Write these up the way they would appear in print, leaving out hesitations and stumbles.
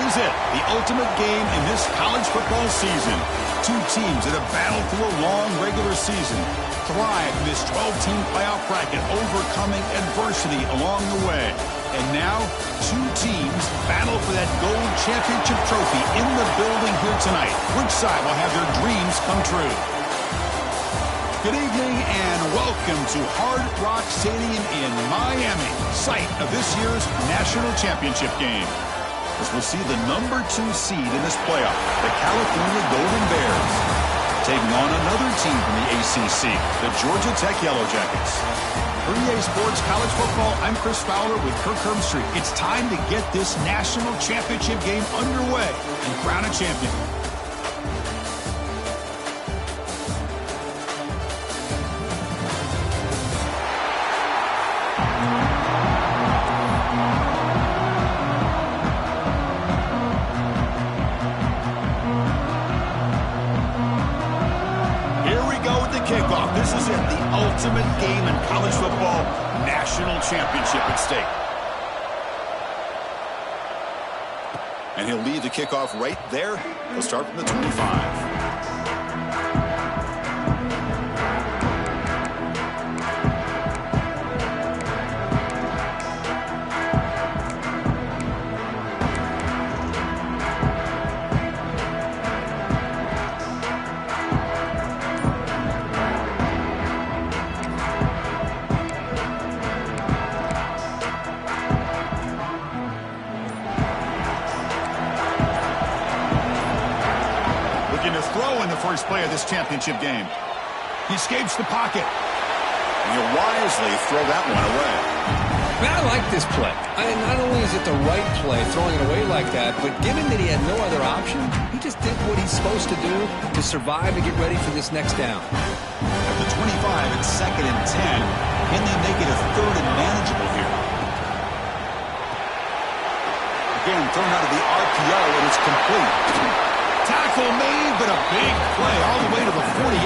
is it, the ultimate game in this college football season. Two teams that have battled through a long regular season, thrive in this 12-team playoff bracket, overcoming adversity along the way. And now, two teams battle for that gold championship trophy in the building here tonight. Which side will have their dreams come true? Good evening and welcome to Hard Rock Stadium in Miami, site of this year's national championship game. As we'll see the number 2 seed in this playoff, the California Golden Bears, taking on another team from the ACC, the Georgia Tech Yellow Jackets. For EA Sports College Football, I'm Chris Fowler with Kirk Herbstreit. It's time to get this national championship game underway and crown a champion. Kickoff. This is it, the ultimate game in college football, national championship at stake. And he'll lead the kickoff right there. He'll start from the 25. First play of this championship game. He escapes the pocket. And he'll wisely throw that one away. Man, I like this play. Not only is it the right play, throwing it away like that, but given that he had no other option, he just did what he's supposed to do to survive and get ready for this next down. At the 25, it's 2nd and 10. Can they make it a 3rd and manageable here? Again, thrown out of the RPO, and it's complete. Tackle made, but a big play all the way to the 48.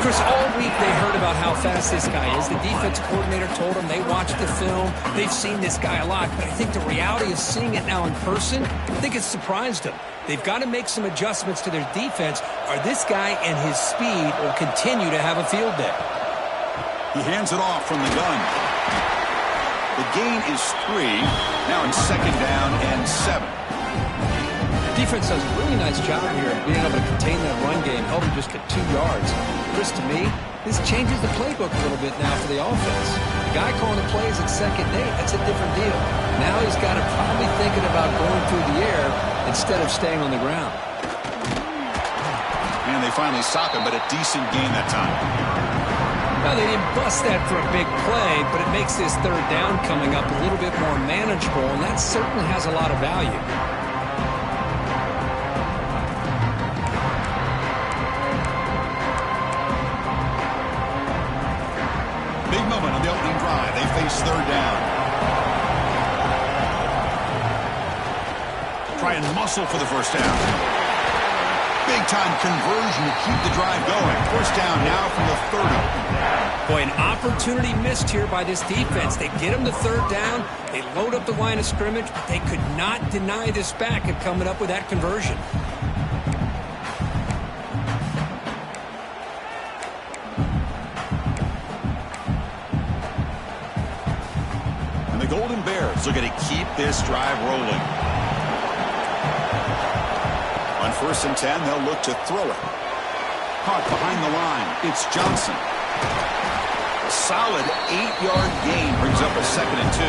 Chris, all week they heard about how fast this guy is. The defense coordinator told them they watched the film. They've seen this guy a lot, but I think the reality of seeing it now in person, I think it's surprised them. They've got to make some adjustments to their defense, or this guy and his speed will continue to have a field day. He hands it off from the gun. The gain is 3. Now it's 2nd down and 7. Defense does a really nice job here of being able to contain that run game, held him just at 2 yards. Chris, to me, this changes the playbook a little bit now for the offense. The guy calling the plays at 2nd and 8, that's a different deal. Now he's got to probably thinking about going through the air instead of staying on the ground. And they finally stop him, but a decent gain that time. Now, they didn't bust that for a big play, but it makes this 3rd down coming up a little bit more manageable, and that certainly has a lot of value. On the opening drive, they face 3rd down. Try and muscle for the first down. Big-time conversion to keep the drive going. First down now from the 30. Boy, an opportunity missed here by this defense. They get them to 3rd down. They load up the line of scrimmage, but they could not deny this back of coming up with that conversion. Golden Bears are going to keep this drive rolling. On 1st and 10, they'll look to throw it. Caught behind the line. It's Johnson. A solid 8-yard gain brings up a 2nd and 2.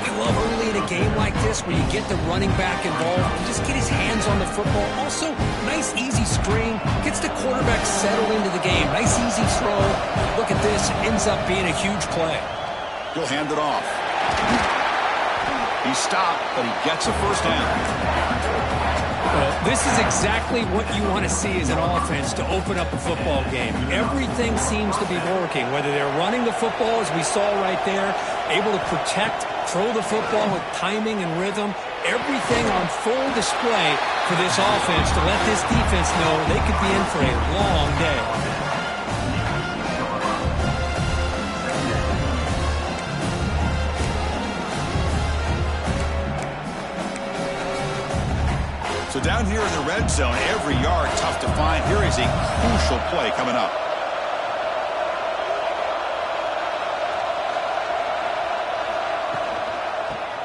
I love early in a game like this where you get the running back involved. You just get his hands on the football. Also, nice easy screen. Gets the quarterback settled into the game. Nice easy throw. Look at this. Ends up being a huge play. He'll hand it off. He stopped, but he gets a first down. Well, this is exactly what you want to see as an offense to open up a football game. Everything seems to be working, whether they're running the football, as we saw right there, able to protect, throw the football with timing and rhythm. Everything on full display for this offense to let this defense know they could be in for a long day. Down here in the red zone, every yard tough to find. Here is a crucial play coming up.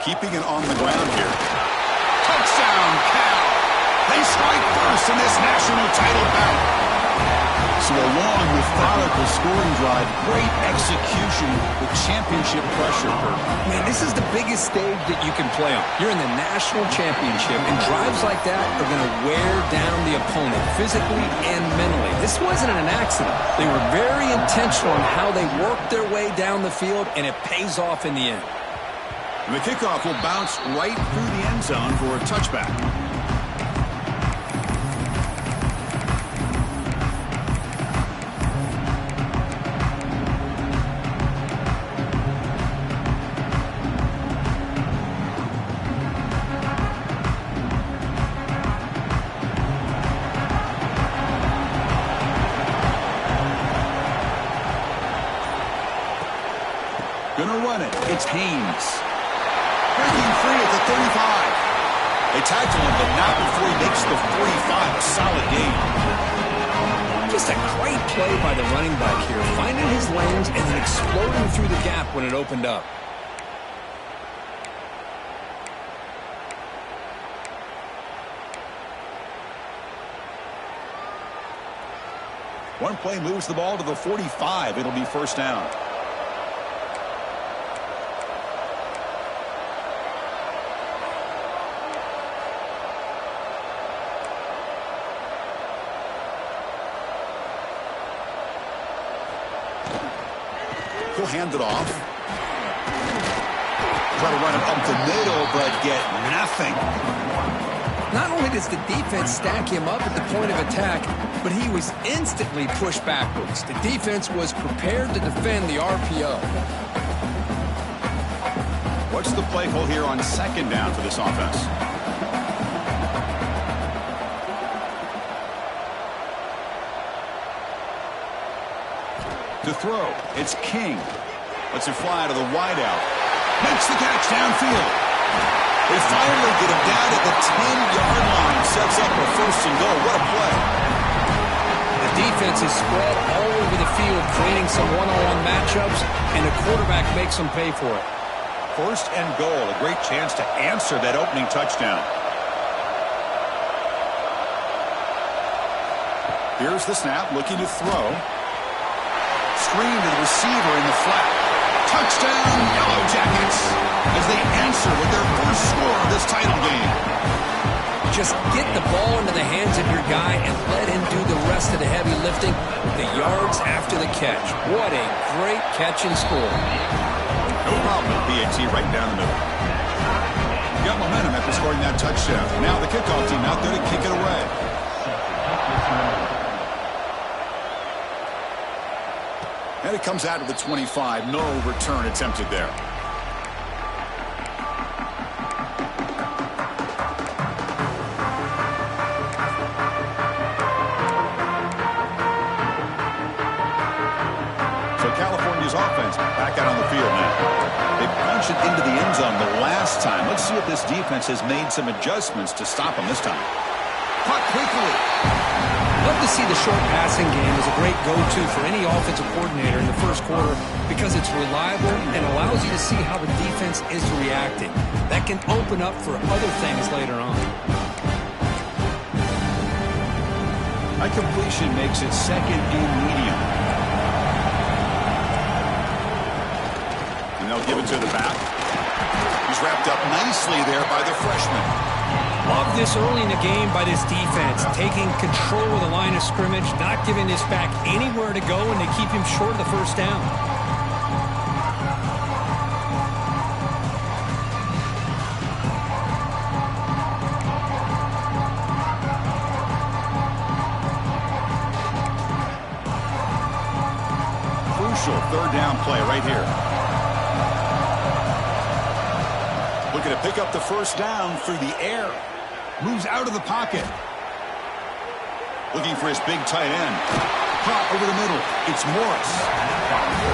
Keeping it on the ground here. Touchdown, Cal! They strike first in this national title bout. So a long, methodical scoring drive, great execution with championship pressure. Man, this is the biggest stage that you can play on. You're in the national championship, and drives like that are going to wear down the opponent physically and mentally. This wasn't an accident. They were very intentional in how they worked their way down the field, and it pays off in the end. And the kickoff will bounce right through the end zone for a touchback. Gonna run it. It's Haynes. Breaking free at the 35. They tackle him, but not before he makes the 45. A solid gain. Just a great play by the running back here, finding his lanes and then exploding through the gap when it opened up. One play moves the ball to the 45. It'll be first down. He'll hand it off. Try to run it up the middle, but get nothing. Not only does the defense stack him up at the point of attack, but he was instantly pushed backwards. The defense was prepared to defend the RPO. What's the play call here on second down for this offense? To throw, it's King. Lets it fly to the wideout. Makes the catch downfield. They finally get him down at the 10-yard line. Sets up a first and goal. What a play. The defense is spread all over the field, creating some one-on-one matchups, and the quarterback makes them pay for it. First and goal. A great chance to answer that opening touchdown. Here's the snap, looking to throw. Screen to the receiver in the flat. Touchdown, Yellow Jackets, as they answer with their first score of this title game. Just get the ball into the hands of your guy and let him do the rest of the heavy lifting, the yards after the catch. What a great catch and score. No problem with PAT right down the middle. Got momentum after scoring that touchdown. Now the kickoff team out there to kick it away. And it comes out to the 25. No return attempted there. So California's offense back out on the field now. They punched it into the end zone the last time. Let's see if this defense has made some adjustments to stop them this time. Caught quickly. Love to see the short passing game as a great go-to for any offensive coordinator in the first quarter because it's reliable and allows you to see how the defense is reacting. That can open up for other things later on. High completion makes it second and medium. And they'll give it to the back. He's wrapped up nicely there by the freshman. Love this early in the game by this defense, taking control of the line of scrimmage, not giving this back anywhere to go, and they keep him short of the first down. Crucial third down play right here. Looking to pick up the first down through the air. Moves out of the pocket. Looking for his big tight end. Caught over the middle. It's Morris.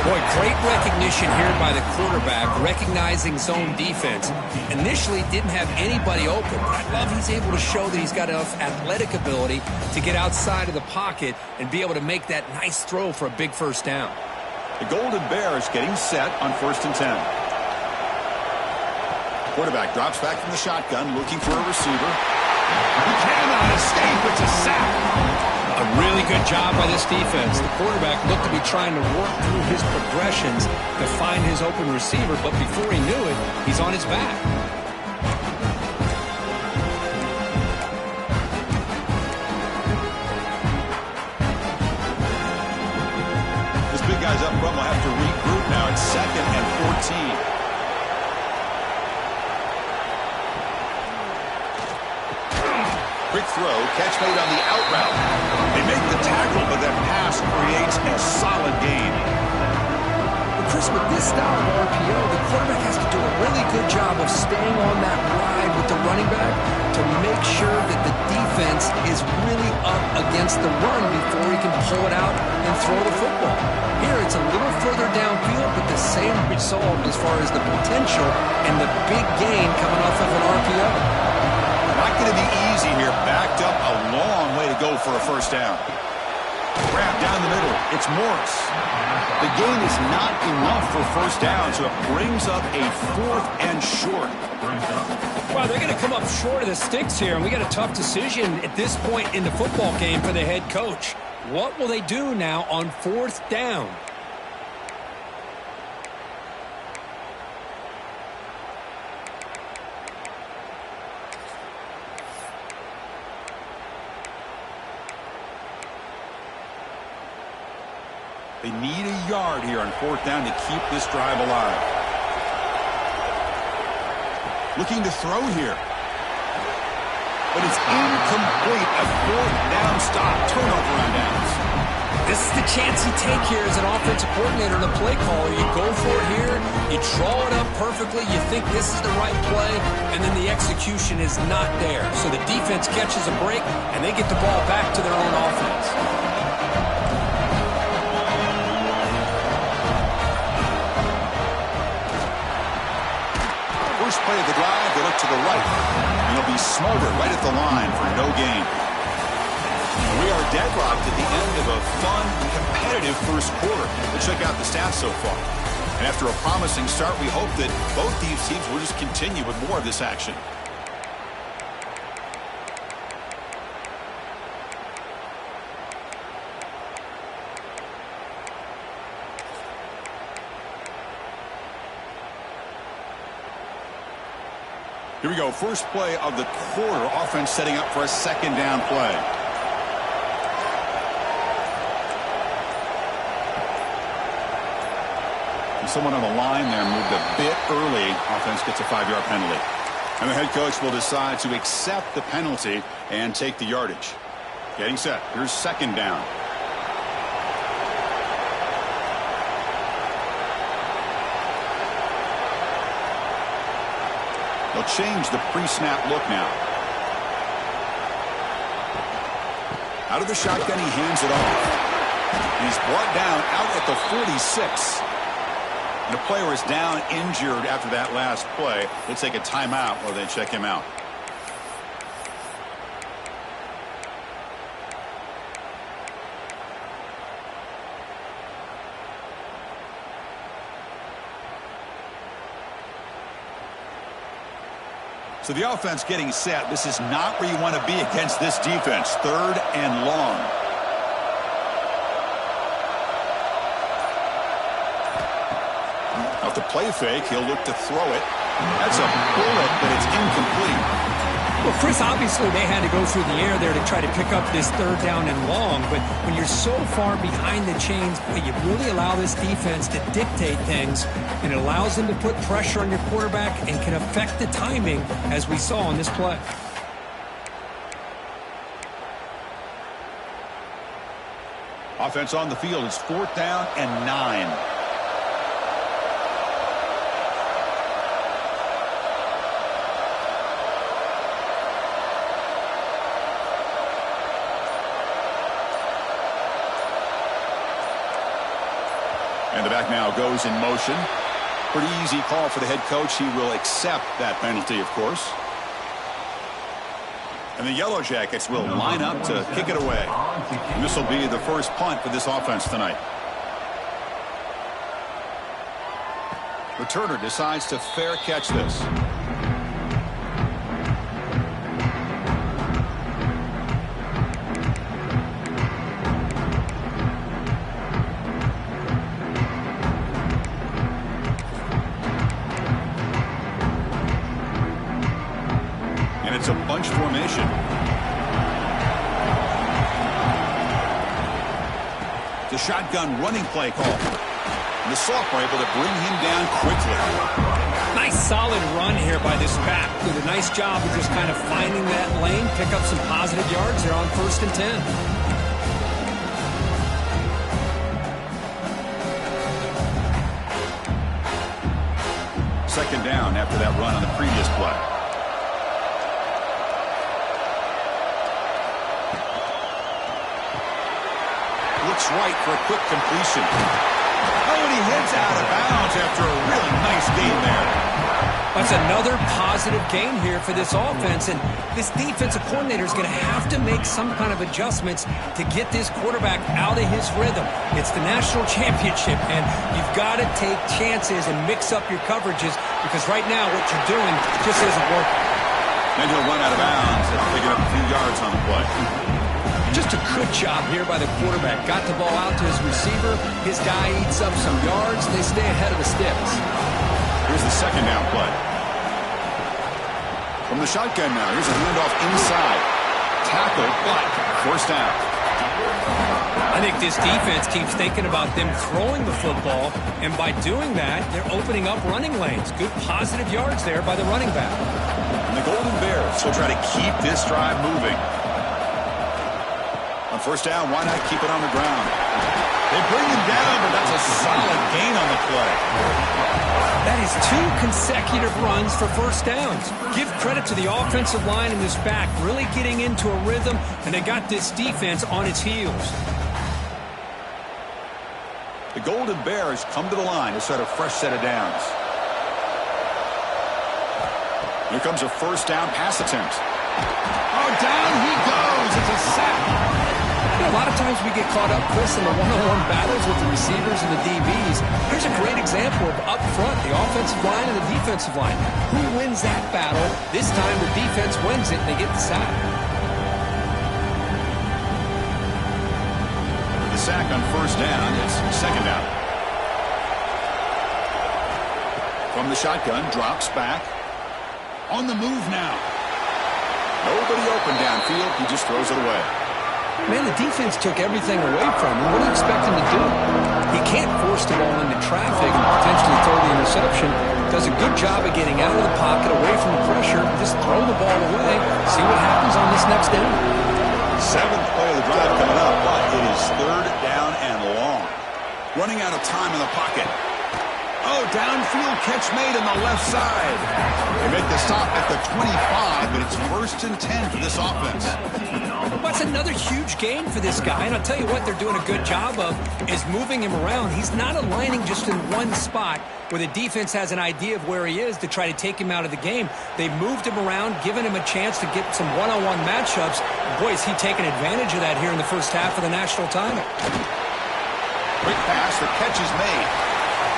Boy, great recognition here by the quarterback, recognizing zone defense. Initially didn't have anybody open, but I love he's able to show that he's got enough athletic ability to get outside of the pocket and be able to make that nice throw for a big first down. The Golden Bears getting set on 1st and 10. Quarterback drops back from the shotgun, looking for a receiver. He cannot escape. It's a sack. A really good job by this defense. The quarterback looked to be trying to work through his progressions to find his open receiver, but before he knew it, he's on his back. This big guy's up front will have to regroup now. It's 2nd and 14. Quick throw, catch made on the out route. They make the tackle, but that pass creates a solid gain. Well, Chris, with this style of RPO, the quarterback has to do a really good job of staying on that ride with the running back to make sure that the defense is really up against the run before he can pull it out and throw the football. Here, it's a little further downfield, but the same result as far as the potential and the big gain coming off of an RPO. Not going to be easy here. Backed up a long way to go for a first down. Grab down the middle. It's Morris. The gain is not enough for first down, so it brings up a 4th and short. Well, they're going to come up short of the sticks here, and we got a tough decision at this point in the football game for the head coach. What will they do now on 4th down? They need a yard here on 4th down to keep this drive alive. Looking to throw here. But it's incomplete. A 4th down stop. Turnover on downs. This is the chance you take here as an offensive coordinator and a play caller. You go for it here. You draw it up perfectly. You think this is the right play, and then the execution is not there. So the defense catches a break, and they get the ball back to their own offense. First play of the drive, they look to the right. And it'll be Smolder right at the line for no gain. We are deadlocked at the end of a fun, competitive first quarter. But check out the stats so far. And after a promising start, we hope that both these teams will just continue with more of this action. Here we go. First play of the quarter. Offense setting up for a 2nd down play. And someone on the line there moved a bit early. Offense gets a 5-yard penalty. And the head coach will decide to accept the penalty and take the yardage. Getting set. Here's 2nd down. They'll change the pre-snap look now. Out of the shotgun, he hands it off. He's brought down out at the 46. And the player is down injured after that last play. They take a timeout while they check him out. So the offense getting set. This is not where you want to be against this defense. 3rd and long. Off the play fake, he'll look to throw it. That's a bullet, but it's incomplete. Well, Chris, obviously they had to go through the air there to try to pick up this 3rd down and long, but when you're so far behind the chains, you really allow this defense to dictate things, and it allows them to put pressure on your quarterback and can affect the timing, as we saw on this play. Offense on the field. It's 4th down and 9. And the back now goes in motion. Pretty easy call for the head coach. He will accept that penalty, of course. And the Yellow Jackets will line up to kick it away. And this will be the first punt for this offense tonight. Returner decides to fair catch this. And it's a bunch formation. The shotgun running play call. And the Soft are able to bring him down quickly. Nice solid run here by this back. Did a nice job of just kind of finding that lane, pick up some positive yards there on 1st and 10. Second down after that run on the previous play. Looks right for a quick completion. Oh, and he heads out of bounds after a really nice gain there. That's another positive gain here for this offense, and this defensive coordinator is going to have to make some kind of adjustments to get this quarterback out of his rhythm. It's the national championship, and you've got to take chances and mix up your coverages, because right now what you're doing just isn't working. And he'll run out of bounds after picking up a few yards on the play. Just a good job here by the quarterback. Got the ball out to his receiver. His guy eats up some yards. They stay ahead of the sticks. Here's the second down play. From the shotgun now. Here's a handoff inside. Tackle, but first down. I think this defense keeps thinking about them throwing the football, and by doing that, they're opening up running lanes. Good positive yards there by the running back. And the Golden Bears will try to keep this drive moving. On first down, why not keep it on the ground? They bring him down, but that's a solid gain on the play. That is 2 consecutive runs for first downs. Give credit to the offensive line and this back really getting into a rhythm, and they got this defense on its heels. The Golden Bears come to the line to start a fresh set of downs. Here comes a first down pass attempt. Oh, down he goes. It's a sack. A lot of times we get caught up, Chris, in the one-on-one battles with the receivers and the DBs. Here's a great example of up front, the offensive line and the defensive line. Who wins that battle? This time the defense wins it and they get the sack. The sack on first down. It's second down. From the shotgun, drops back. On the move now. Nobody open downfield. He just throws it away. Man, the defense took everything away from him. What do you expect him to do? He can't force the ball into traffic and potentially throw the interception. Does a good job of getting out of the pocket, away from the pressure. Just throw the ball away. See what happens on this next down. 7th play of the drive coming up, but it is third down and long. Running out of time in the pocket. Oh, downfield catch made on the left side. They make the stop at the 25, but it's 1st and 10 for this offense. That's another huge gain for this guy, and I'll tell you what they're doing a good job of is moving him around. He's not aligning just in one spot where the defense has an idea of where he is to try to take him out of the game. They've moved him around, given him a chance to get some one-on-one matchups. Boy, is he taking advantage of that here in the first half of the national title. Quick pass, the catch is made.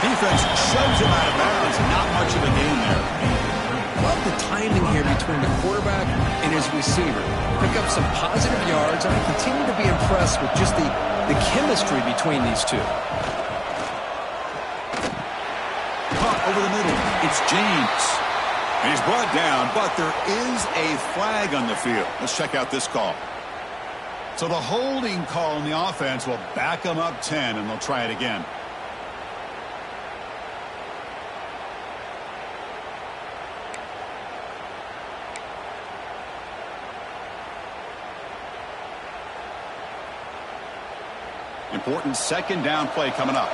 Defense shoves him out of bounds. Not much of a gain there. Love the timing here between the quarterback and his receiver. Pick up some positive yards, and I continue to be impressed with just the chemistry between these two. Caught over the middle. It's James. And he's brought down, but there is a flag on the field. Let's check out this call. So the holding call on the offense will back them up 10, and they'll try it again. Important second down play coming up.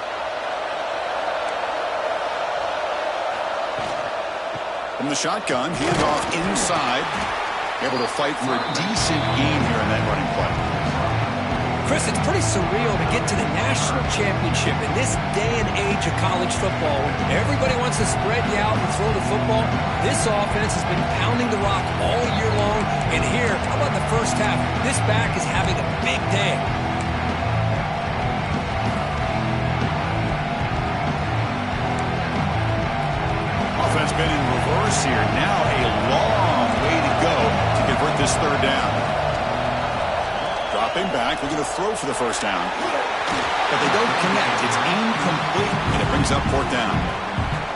From the shotgun, handoff inside. Able to fight for a decent gain here in that running play. Chris, it's pretty surreal to get to the national championship in this day and age of college football. When everybody wants to spread you out and throw the football. This offense has been pounding the rock all year long. And here, how about the first half? This back is having a big day. Offense been in reverse here. Now a long way to go to convert this third down. Dropping back, looking to throw for the first down. But they don't connect. It's incomplete, and it brings up fourth down.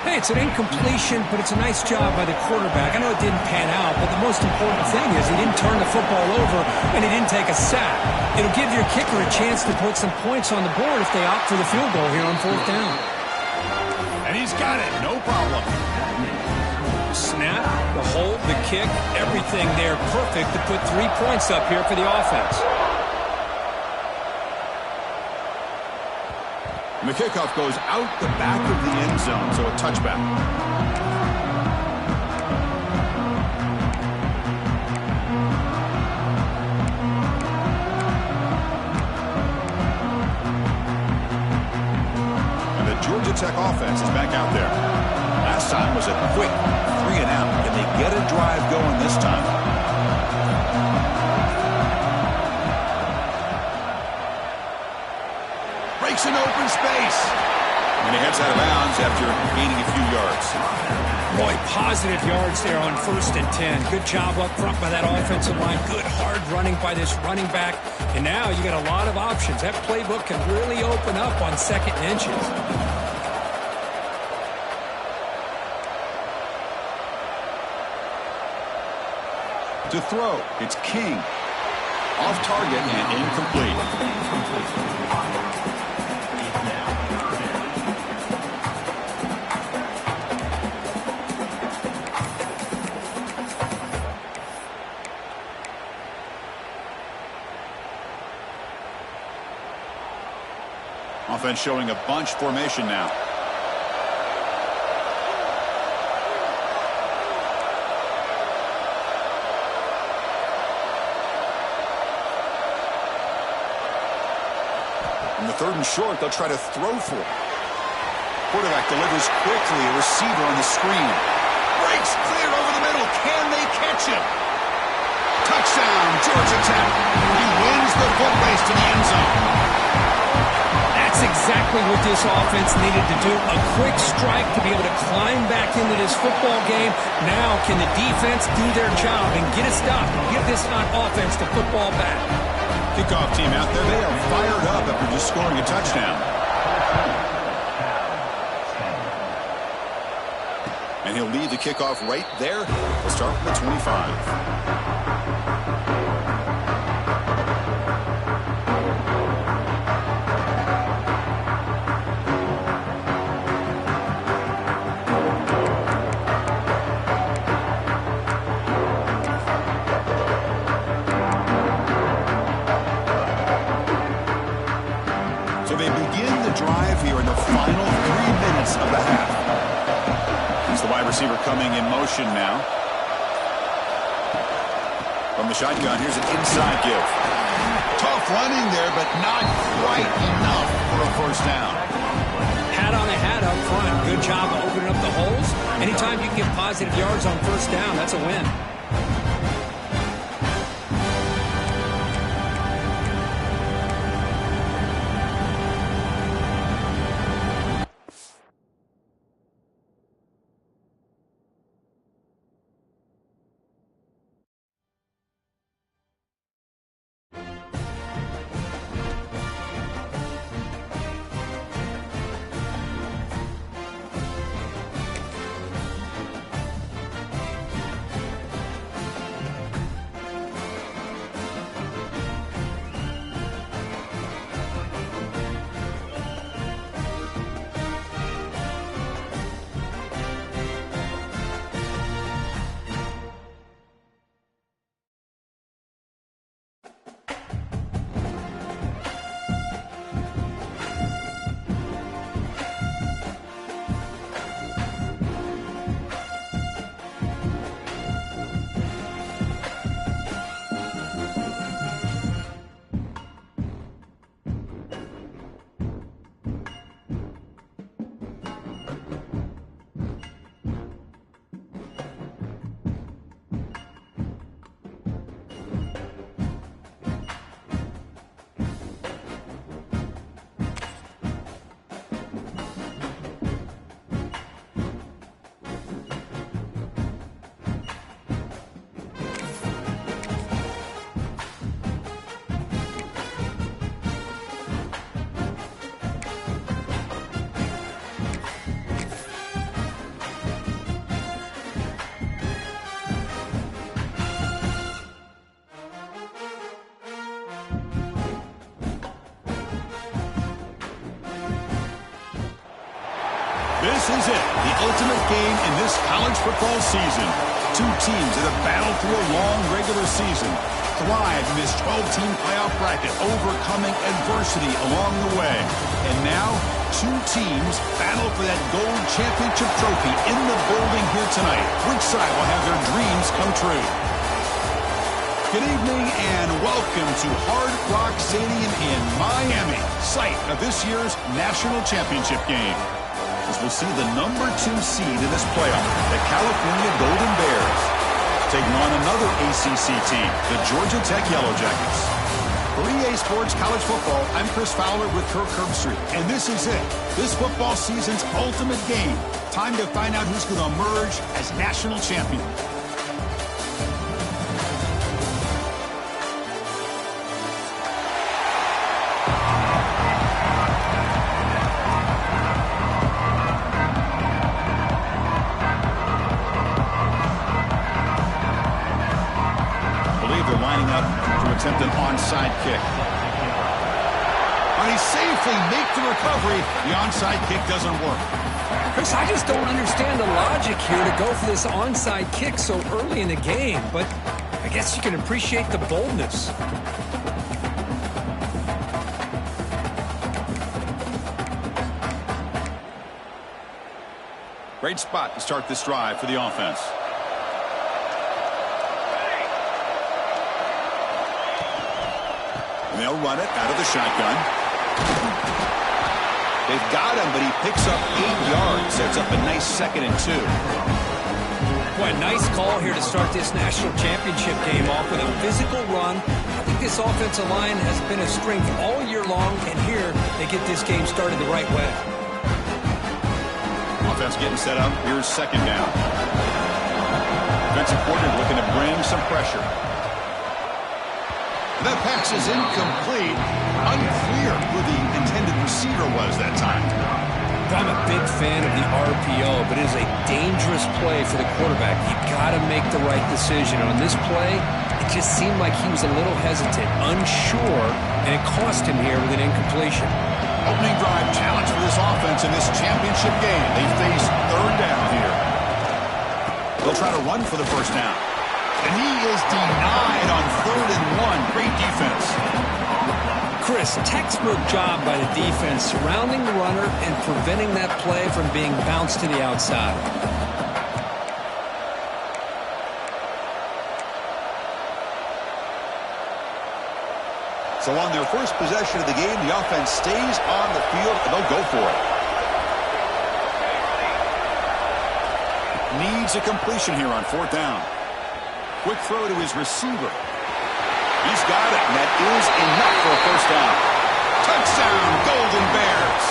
Hey, it's an incompletion, but it's a nice job by the quarterback. I know it didn't pan out, but the most important thing is he didn't turn the football over, and he didn't take a sack. It'll give your kicker a chance to put some points on the board if they opt for the field goal here on fourth down. And he's got it. No problem. Snap, the hold, the kick, everything there perfect to put 3 points up here for the offense. And the kickoff goes out the back of the end zone, so a touchback. And the Georgia Tech offense is back out there. Last time was a quick 3-and-out. Can they get a drive going this time? Breaks an open space. And he heads out of bounds after gaining a few yards. Boy, positive yards there on 1st and 10. Good job up front by that offensive line. Good hard running by this running back. And now you got a lot of options. That playbook can really open up on 2nd and inches. To throw, it's King. Off target and incomplete. Offense showing a bunch formation now. On the 3rd and short, they'll try to throw for it. Quarterback delivers quickly. A receiver on the screen. Breaks clear over the middle. Can they catch him? Touchdown, Georgia Tech. He wins the foot race to the end zone. That's exactly what this offense needed to do. A quick strike to be able to climb back into this football game. Now can the defense do their job and get a stop and give this hot offense the football back? Kickoff team out there. They are fired up after just scoring a touchdown. And he'll lead the kickoff right there. We'll start with the 25. So they begin the drive here in the final 3 minutes of the half. Here's the wide receiver coming in motion now. From the shotgun, here's an inside give. Tough running there, but not quite enough for a first down. Hat on the hat up front. Good job of opening up the holes. Anytime you can get positive yards on first down, that's a win. is it, the ultimate game in this college football season. Two teams that have battled through a long regular season, thrive in this 12-team playoff bracket, overcoming adversity along the way. And now, two teams battle for that gold championship trophy in the building here tonight. Which side will have their dreams come true? Good evening and welcome to Hard Rock Stadium in Miami, site of this year's national championship game. As we'll see the #2 seed in this playoff, the California Golden Bears, taking on another ACC team, the Georgia Tech Yellow Jackets. For EA Sports College Football, I'm Chris Fowler with Kirk Herbstreit, and this is it, this football season's ultimate game. Time to find out who's going to emerge as national champion. Attempt an onside kick. When he safely make the recovery, the onside kick doesn't work. Chris, I just don't understand the logic here to go for this onside kick so early in the game, but I guess you can appreciate the boldness. Great spot to start this drive for the offense. They'll run it out of the shotgun. They've got him, but he picks up 8 yards. Sets up a nice 2nd and 2. Boy, nice call here to start this national championship game off with a physical run. I think this offensive line has been a strength all year long, and here they get this game started the right way. Offense getting set up. Here's 2nd down. Defensive coordinator looking to bring some pressure. That pass is incomplete. Unclear who the intended receiver was that time. I'm a big fan of the RPO, but it is a dangerous play for the quarterback. You've got to make the right decision. On this play, it just seemed like he was a little hesitant, unsure, and it cost him here with an incompletion. Opening drive challenge for this offense in this championship game. They face 3rd down here. They'll try to run for the first down. And he is denied on 3rd and 1. Great defense. Chris, textbook job by the defense surrounding the runner and preventing that play from being bounced to the outside. So on their first possession of the game, the offense stays on the field, and they'll go for it. Needs a completion here on 4th down. Quick throw to his receiver. He's got it, and that is enough for a first down. Touchdown, Golden Bears.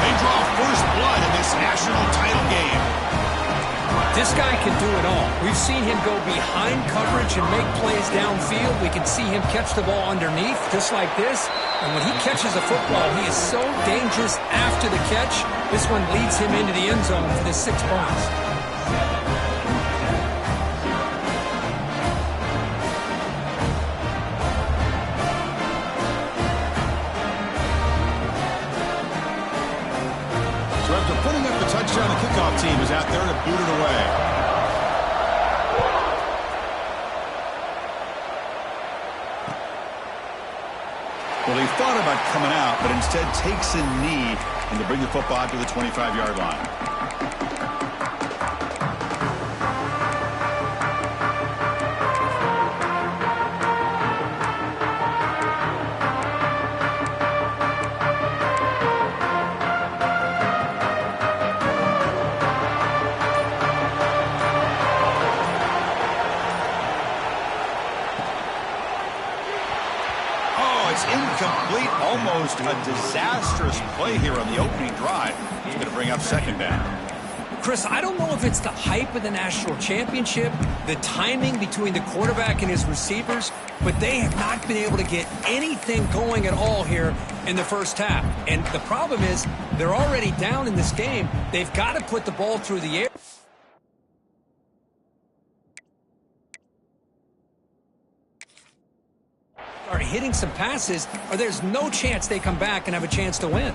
They draw first blood in this national title game. This guy can do it all. We've seen him go behind coverage and make plays downfield. We can see him catch the ball underneath, just like this. And when he catches a football, he is so dangerous after the catch. This one leads him into the end zone for the 6 points. Touchdown, the kickoff team is out there to boot it away. Well, he thought about coming out, but instead takes a knee and to bring the football to the 25-yard line. Incomplete, almost a disastrous play here on the opening drive. He's going to bring up 2nd down. Chris, I don't know if it's the hype of the national championship, the timing between the quarterback and his receivers, but they have not been able to get anything going at all here in the first half. And the problem is they're already down in this game. They've got to put the ball through the air. Are hitting some passes, or there's no chance they come back and have a chance to win.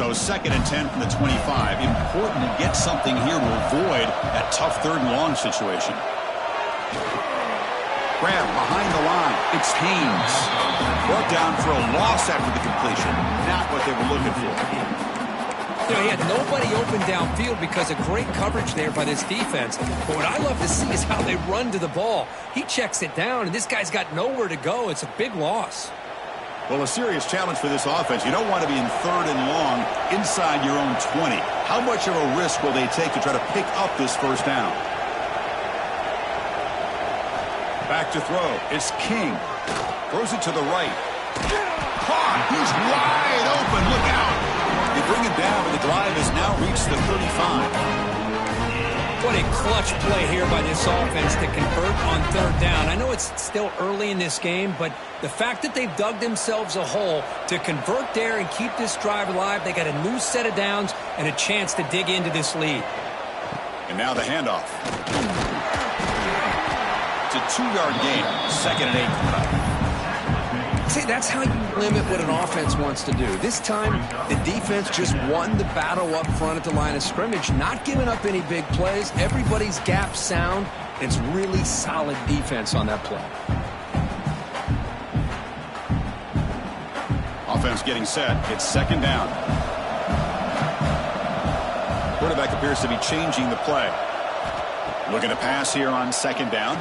So 2nd and 10 from the 25. Important to get something here to avoid that tough 3rd and long situation. Grab behind the line. It's Haynes. Brought down for a loss after the completion. Not what they were looking for. You know, he had nobody open downfield because of great coverage there by this defense. But what I love to see is how they run to the ball. He checks it down, and this guy's got nowhere to go. It's a big loss. Well, a serious challenge for this offense. You don't want to be in 3rd and long inside your own 20. How much of a risk will they take to try to pick up this 1st down? Back to throw. It's King. Throws it to the right. Caught. He's wide open. Look out. They bring him down, but the drive has now reached the 35. What a clutch play here by this offense to convert on 3rd down. I know it's still early in this game, but the fact that they've dug themselves a hole to convert there and keep this drive alive, they got a new set of downs and a chance to dig into this lead. And now the handoff. It's a 2-yard gain. 2nd and 8 coming up. See, that's how you limit what an offense wants to do. This time, the defense just won the battle up front at the line of scrimmage, not giving up any big plays. Everybody's gap sound. It's really solid defense on that play. Offense getting set. It's 2nd down. Quarterback appears to be changing the play. Looking to pass here on 2nd down.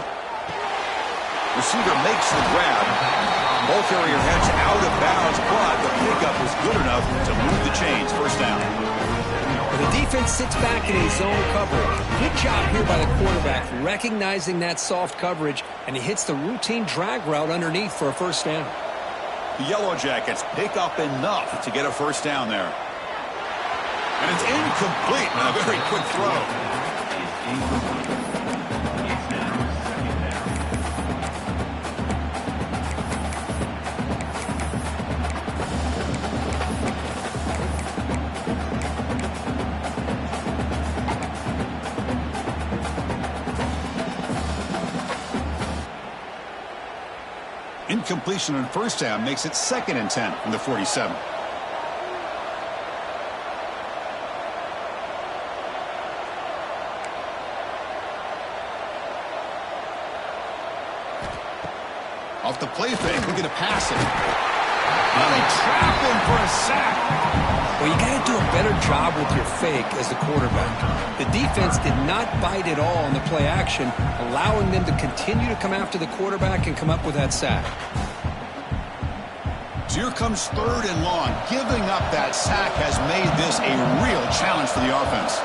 Receiver makes the grab. Ball carrier heads out of bounds, but the pickup was good enough to move the chains. 1st down. The defense sits back in his zone coverage. Good job here by the quarterback, recognizing that soft coverage, and he hits the routine drag route underneath for a 1st down. The Yellow Jackets pick up enough to get a 1st down there. And it's incomplete on a very quick throw. Incompletion on 1st down makes it 2nd and 10 from the 47. Off the play fake, looking to pass it. Oh, they trap him for a sack. Well, you got to do a better job with your fake as the quarterback. The defense did not bite at all on the play action, allowing them to continue to come after the quarterback and come up with that sack. So here comes 3rd and long. Giving up that sack has made this a real challenge for the offense.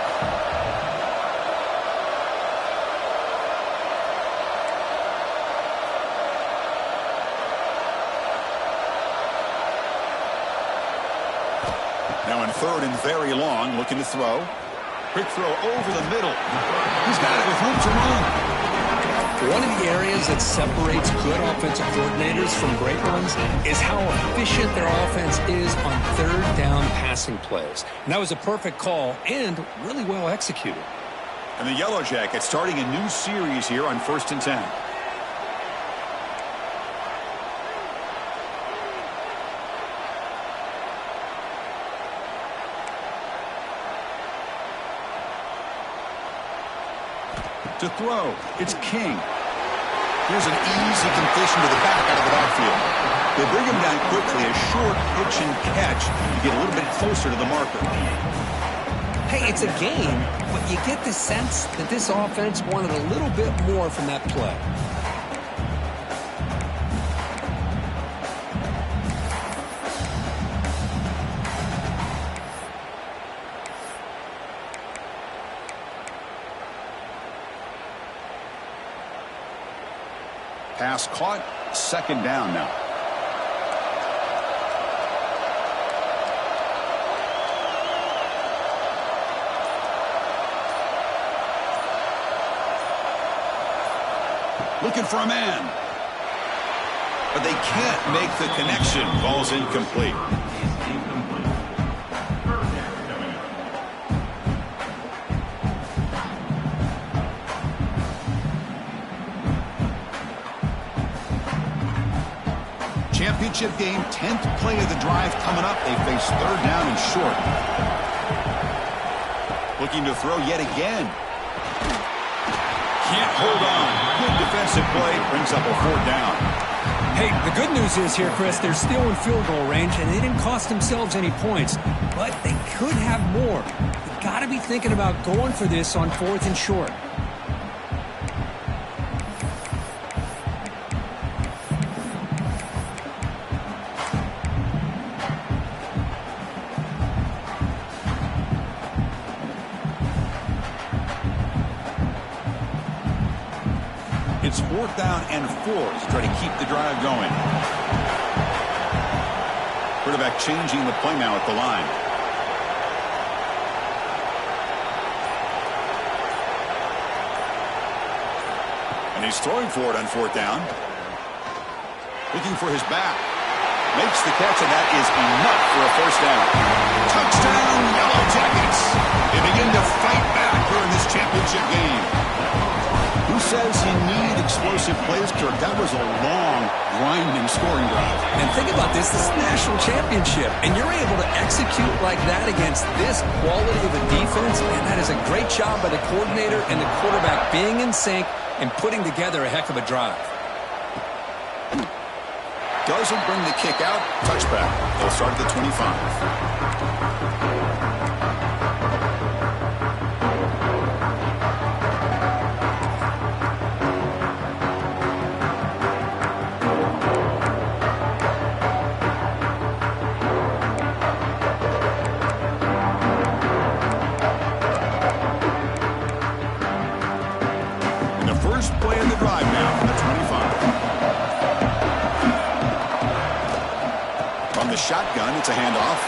Now in 3rd and very long, looking to throw. Quick throw over the middle. He's got it with room to run. One of the areas that separates good offensive coordinators from great ones is how efficient their offense is on 3rd down passing plays. And that was a perfect call and really well executed. And the Yellow Jackets starting a new series here on 1st and 10. To throw, it's King. Here's an easy completion to the back out of the backfield. They bring him down quickly, a short pitch and catch to get a little bit closer to the marker. Hey, it's a game, but you get the sense that this offense wanted a little bit more from that play. Pass caught, 2nd down now. Looking for a man. But they can't make the connection. Ball's incomplete. championship game, 10th play of the drive coming up. They face third down and short. Looking to throw yet again. Can't hold on. Good defensive play. Brings up a fourth down. Hey, the good news is here, Chris, they're still in field goal range, and they didn't cost themselves any points. But they could have more. You've got to be thinking about going for this on 4th and short. It's 4th down and 4 to try to keep the drive going. Quarterback changing the play now at the line. And he's throwing for it on 4th down. Looking for his back. Makes the catch, and that is enough for a first down. Touchdown, Yellow Jackets. They begin to fight back here in this championship game. Who says you need explosive plays, Kirk? That was a long, grinding scoring drive. And think about this. This is the national championship, and you're able to execute like that against this quality of a defense, and that is a great job by the coordinator and the quarterback being in sync and putting together a heck of a drive. Doesn't bring the kick out. Touchback. They'll start at the 25. Play in the drive now from the 25. From the shotgun, it's a handoff.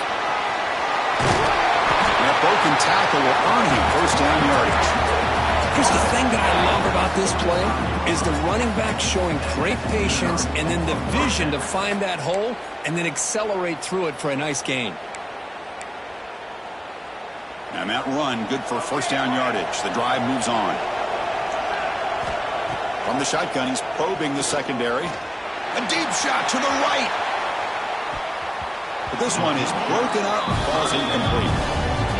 And a broken tackle will earn him first down yardage. Here's the thing that I love about this play is the running back showing great patience and then the vision to find that hole and then accelerate through it for a nice gain. And that run, good for first down yardage. The drive moves on. From the shotgun, he's probing the secondary. A deep shot to the right. But this one is broken up, falls incomplete.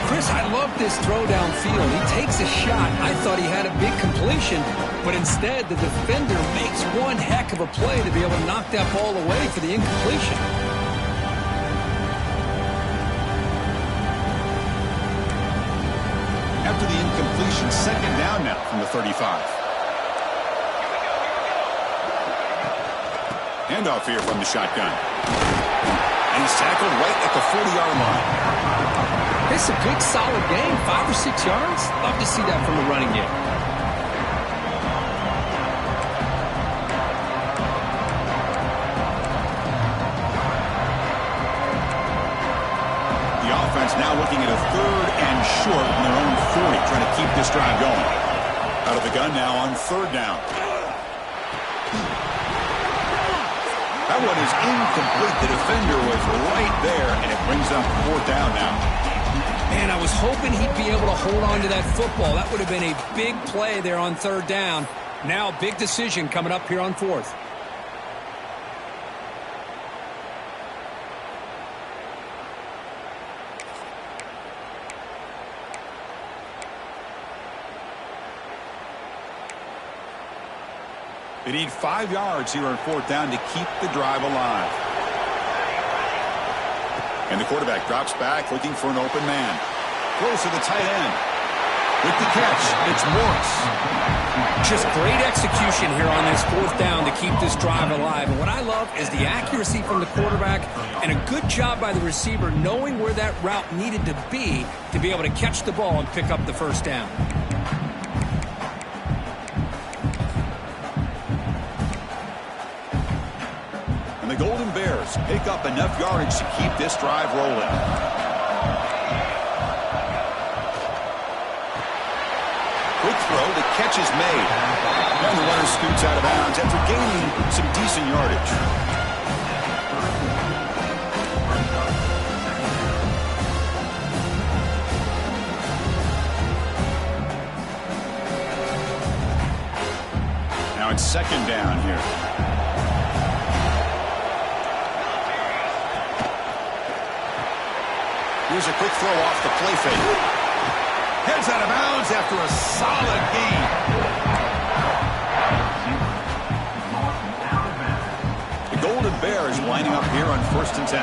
Chris, I love this throw downfield. He takes a shot. I thought he had a big completion, but instead the defender makes one heck of a play to be able to knock that ball away for the incompletion. After the incompletion, second down now from the 35. Handoff here from the shotgun. And he's tackled right at the 40-yard line. It's a good, solid game, 5 or 6 yards. Love to see that from the running game. The offense now looking at a 3rd and short on their own 40, trying to keep this drive going. Out of the gun now on 3rd down. That one is incomplete. The defender was right there, and it brings up 4th down now. Man, I was hoping he'd be able to hold on to that football. That would have been a big play there on 3rd down. Now, big decision coming up here on 4th. They need 5 yards here on 4th down to keep the drive alive. And the quarterback drops back looking for an open man. Throws to the tight end. With the catch, it's Morris. Just great execution here on this 4th down to keep this drive alive. And what I love is the accuracy from the quarterback and a good job by the receiver knowing where that route needed to be able to catch the ball and pick up the first down. And the Golden Bears pick up enough yardage to keep this drive rolling. Quick throw, the catch is made. And the runner scoots out of bounds after gaining some decent yardage. Now it's 2nd down here. Here's a quick throw off the play fake. Heads out of bounds after a solid gain. The Golden Bears lining up here on 1st and 10.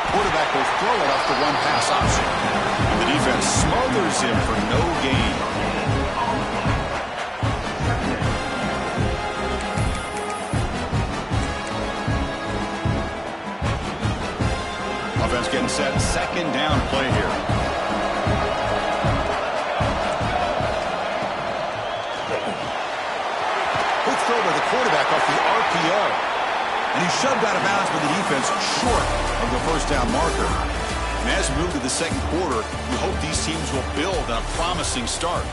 Quarterback will throw it off the one-pass option. And the defense smothers him for no gain. Offense getting set. 2nd down play here. Quick throw by the quarterback off the RPO. And he shoved out of bounds with the defense short of the 1st down marker. And as we move to the 2nd quarter, we hope these teams will build on a promising start.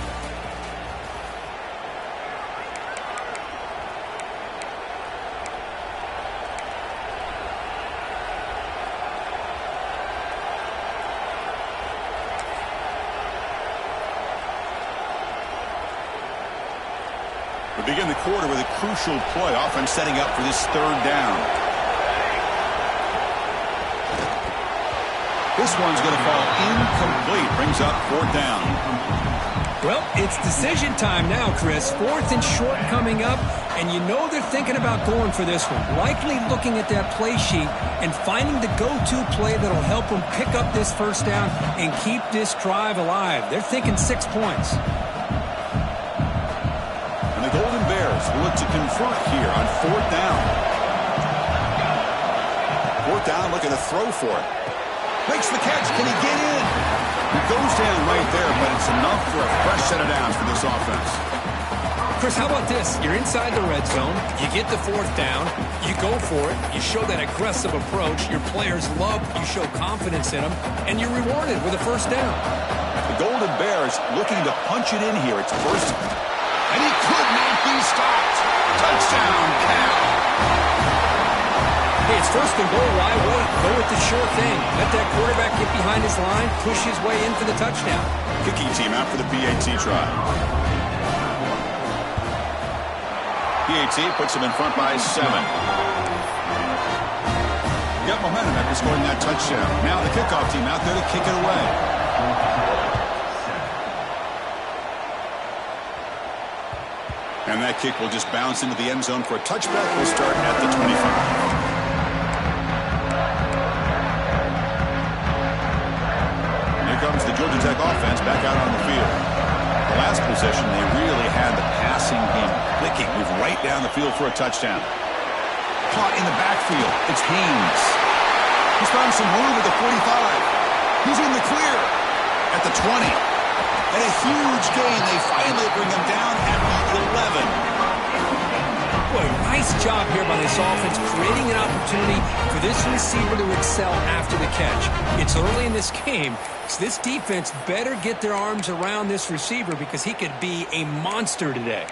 We begin the quarter with a crucial play. Offense setting up for this 3rd down. This one's going to fall incomplete. Brings up 4th down. Well, it's decision time now, Chris. 4th and short coming up, and you know they're thinking about going for this one. Likely looking at that play sheet and finding the go-to play that'll help them pick up this 1st down and keep this drive alive. They're thinking 6 points. And the Golden Bears will look to convert here on 4th down. 4th down, looking to throw for it. Makes the catch. Can he get in? It goes down right there, but it's enough for a fresh set of downs for this offense. Chris, how about this? You're inside the red zone. You get the 4th down. You go for it. You show that aggressive approach. Your players love. You show confidence in them. And you're rewarded with a 1st down. The Golden Bears looking to punch it in here. It's 1st. And he could not be stopped. Touchdown, Cal. Hey, it's 1st and goal. Why wait? Go with the sure thing. Let that quarterback get behind his line, push his way in for the touchdown. Kicking team out for the PAT try. PAT puts him in front by 7. Got momentum after scoring that touchdown. Now the kickoff team out there to kick it away. And that kick will just bounce into the end zone for a touchback. We'll start at the 25. Comes the Georgia Tech offense back out on the field. The last possession, they really had the passing game clicking. Move right down the field for a touchdown. Caught in the backfield. It's Haynes. He's found some room at the 45. He's in the clear at the 20. And a huge gain. They finally bring him down at the 11. Boy, nice job here by this offense, creating an opportunity for this receiver to excel after the catch. It's early in this game, so this defense better get their arms around this receiver because he could be a monster today.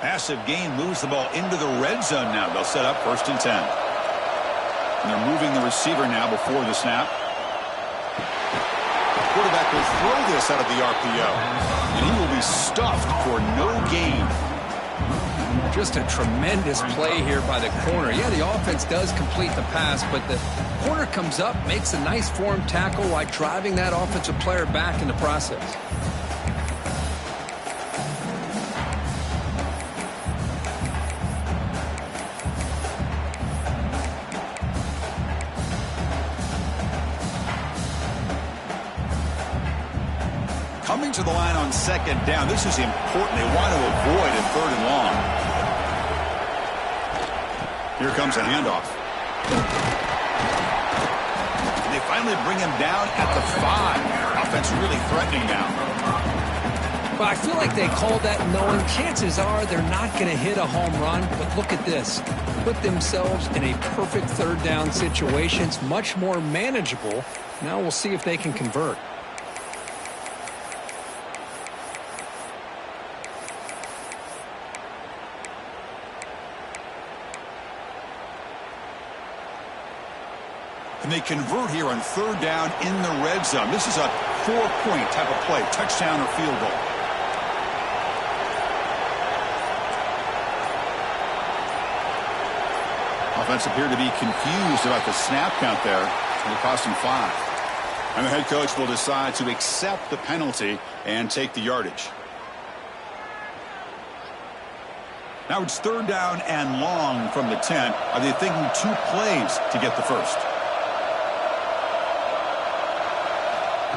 Massive gain moves the ball into the red zone now. They'll set up 1st and 10. And they're moving the receiver now before the snap. Quarterback will throw this out of the RPO, and he will be stuffed for no gain. Just a tremendous play here by the corner. Yeah, the offense does complete the pass, but the corner comes up, makes a nice form tackle while driving that offensive player back in the process. Coming to the line on 2nd down. This is important. They want to avoid a 3rd and long. Here comes a handoff. And they finally bring him down at the 5. Offense really threatening now. Well, I feel like they called that knowing chances are they're not going to hit a home run. But look at this. Put themselves in a perfect 3rd down situation. It's much more manageable. Now we'll see if they can convert. And they convert here on third down in the red zone. This is a 4-point type of play, touchdown or field goal. Offense appeared to be confused about the snap count there. It cost him 5. And the head coach will decide to accept the penalty and take the yardage. Now it's third down and long from the 10. Are they thinking 2 plays to get the first?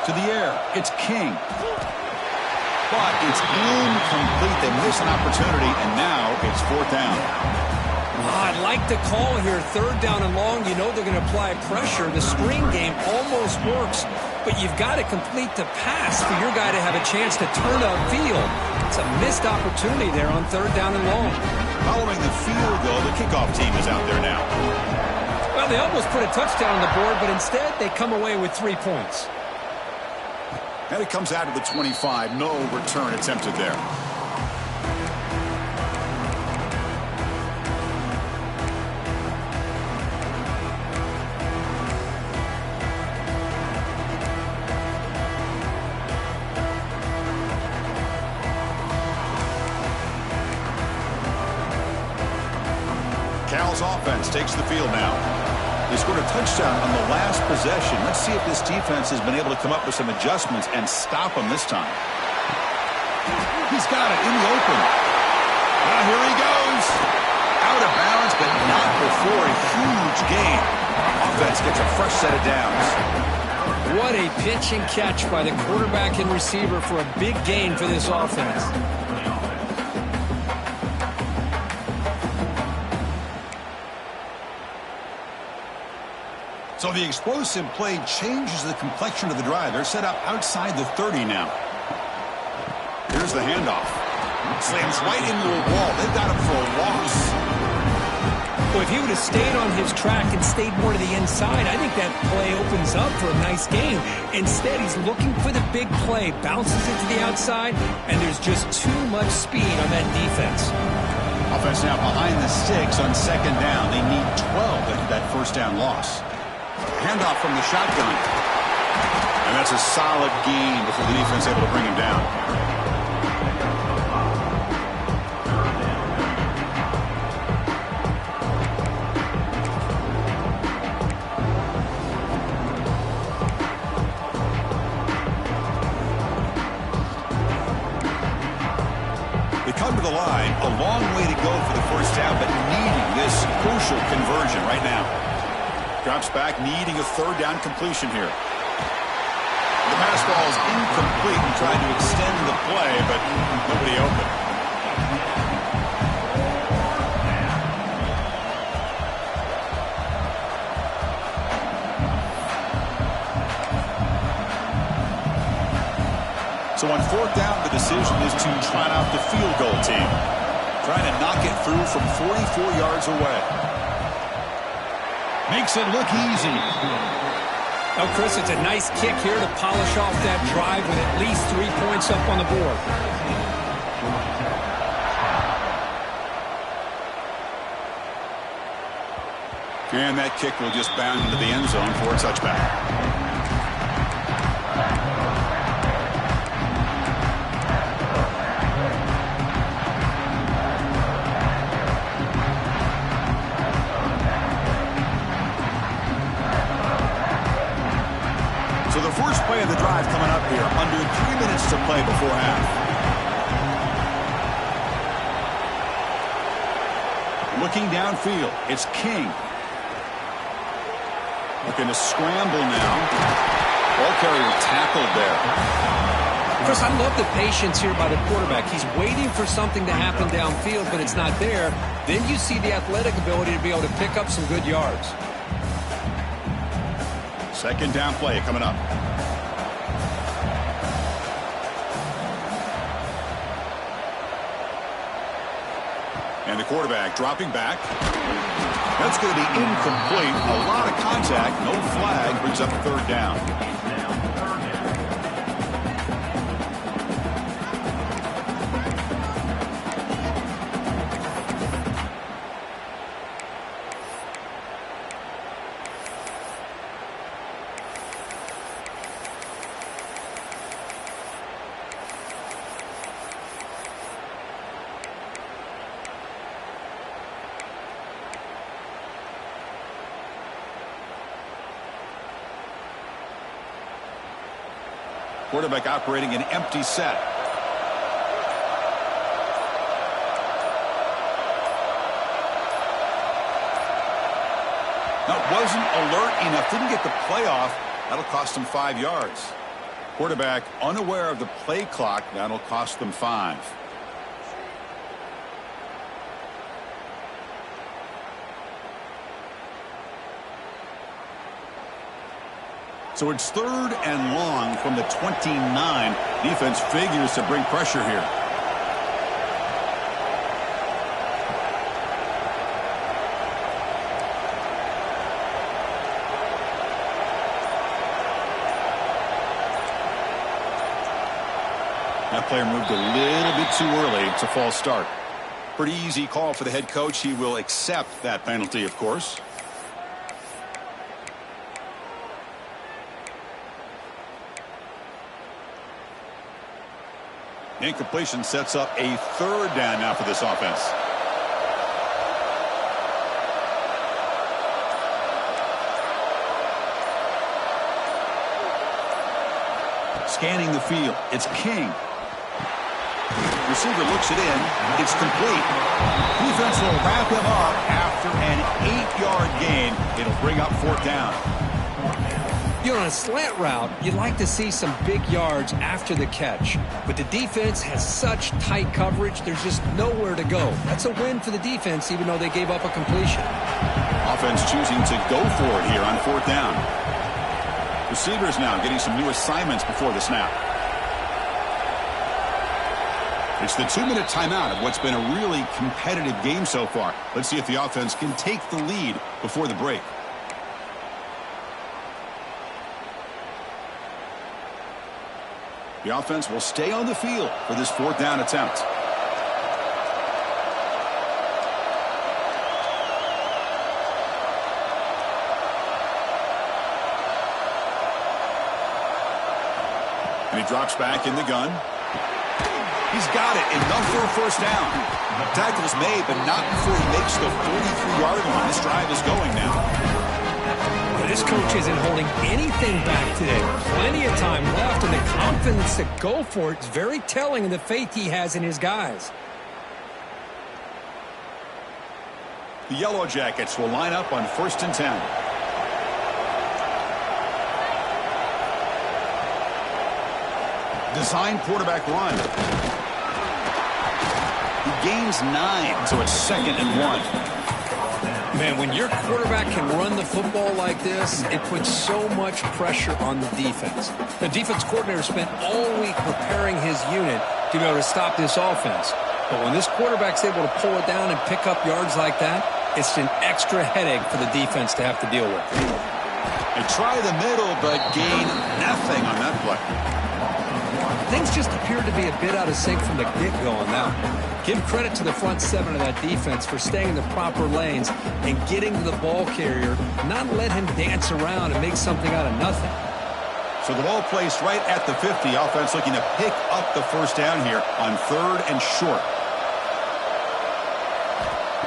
To the air, it's King. But it's incomplete. They miss an opportunity, and now it's fourth down. I like the call here. Third down and long. You know they're going to apply pressure. The screen game almost works, but you've got to complete the pass for your guy to have a chance to turn upfield. It's a missed opportunity there on third down and long. Following the field goal, the kickoff team is out there now. Well, they almost put a touchdown on the board, but instead they come away with 3 points. And it comes out of the 25. No return attempted there. Cal's offense takes the field now. They scored a touchdown on the last possession. Let's see if this defense has been able to come up with some adjustments and stop them this time. He's got it in the open. Now here he goes. Out of bounds, but not before a huge gain. Offense gets a fresh set of downs. What a pitch and catch by the quarterback and receiver for a big gain for this offense. So the explosive play changes the complexion of the drive. They're set up outside the 30 now. Here's the handoff. Slams right into a wall. They've got him for a loss. Well, if he would have stayed on his track and stayed more to the inside, I think that play opens up for a nice game. Instead, he's looking for the big play, bounces it to the outside, and there's just too much speed on that defense. Offense now behind the 6 on second down. They need 12 after that first down loss. Handoff from the shotgun. And that's a solid gain before the defense able to bring him down. They come to the line. A long way to go for the first down, but needing this crucial conversion right now. Drops back, needing a third down completion here. The pass ball is incomplete and tried to extend the play, but nobody open. So on fourth down, the decision is to try out the field goal team. Trying to knock it through from 44 yards away. Makes it look easy. Oh, Chris, it's a nice kick here to polish off that drive with at least 3 points up on the board. And that kick will just bound into the end zone for a touchback. So the first play of the drive coming up here. Under 3 minutes to play before half. Looking downfield, it's King. Looking to scramble now. Ball carrier tackled there. Chris, I love the patience here by the quarterback. He's waiting for something to happen downfield, but it's not there. Then you see the athletic ability to be able to pick up some good yards. Second down play coming up. And the quarterback dropping back. That's going to be incomplete. A lot of contact. No flag. Brings up third down. Quarterback operating an empty set. Now, wasn't alert enough. Didn't get the play off. That'll cost him 5 yards. Quarterback unaware of the play clock. That'll cost them 5. So it's 3rd and long from the 29. Defense figures to bring pressure here. That player moved a little bit too early. It's a false start. Pretty easy call for the head coach. He will accept that penalty, of course. Incompletion sets up a 3rd down now for this offense. Scanning the field. It's King. Receiver looks it in. It's complete. Defense will wrap him up after an 8-yard gain. It'll bring up 4th down. You know, on a slant route, you'd like to see some big yards after the catch. But the defense has such tight coverage, there's just nowhere to go. That's a win for the defense, even though they gave up a completion. Offense choosing to go for it here on 4th down. Receivers now getting some new assignments before the snap. It's the 2-minute timeout of what's been a really competitive game so far. Let's see if the offense can take the lead before the break. The offense will stay on the field for this 4th down attempt. And he drops back in the gun. He's got it. Enough for a 1st down. Tackle's made, but not before he makes the 43-yard line. This drive is going now. This coach isn't holding anything back today. Plenty of time left, and the confidence to go for it is very telling of the faith he has in his guys. The Yellow Jackets will line up on 1st and 10. Design quarterback run. He gains 9, so it's 2nd and 1. Man, when your quarterback can run the football like this, it puts so much pressure on the defense. The defense coordinator spent all week preparing his unit to be able to stop this offense. But when this quarterback's able to pull it down and pick up yards like that, it's an extra headache for the defense to have to deal with. They try the middle, but gain nothing on that play. Things just appeared to be a bit out of sync from the get-go on that one. Give credit to the front 7 of that defense for staying in the proper lanes and getting to the ball carrier, not let him dance around and make something out of nothing. So the ball placed right at the 50. Offense looking to pick up the 1st down here on 3rd and short.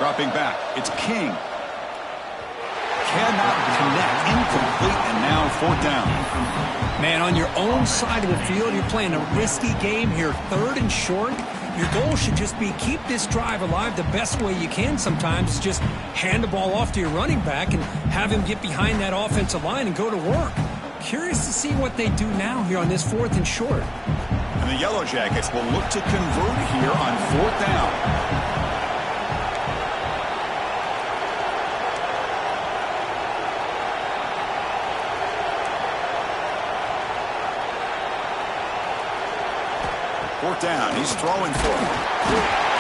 Dropping back. It's King. Cannot connect. Incomplete, and now 4th down. Man, on your own side of the field, you're playing a risky game here. 3rd and short. Your goal should just be keep this drive alive the best way you can sometimes. Just hand the ball off to your running back and have him get behind that offensive line and go to work. Curious to see what they do now here on this 4th and short. And the Yellow Jackets will look to convert here on 4th down. Fourth down. He's throwing for it.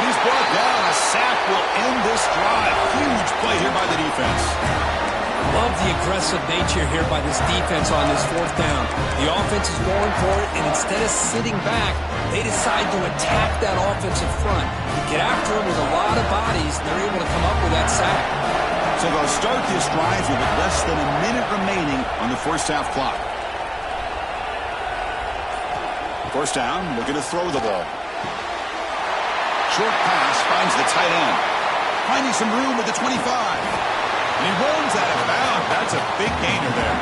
He's brought down. A sack will end this drive. Huge play here by the defense. Love the aggressive nature here by this defense on this 4th down. The offense is going for it, and instead of sitting back, they decide to attack that offensive front. Get after them with a lot of bodies, and they're able to come up with that sack. So they'll start this drive here with less than a minute remaining on the 1st half clock. 1st down, looking to throw the ball. Short pass finds the tight end. Finding some room at the 25. And he runs out of bounds. That's a big gainer there.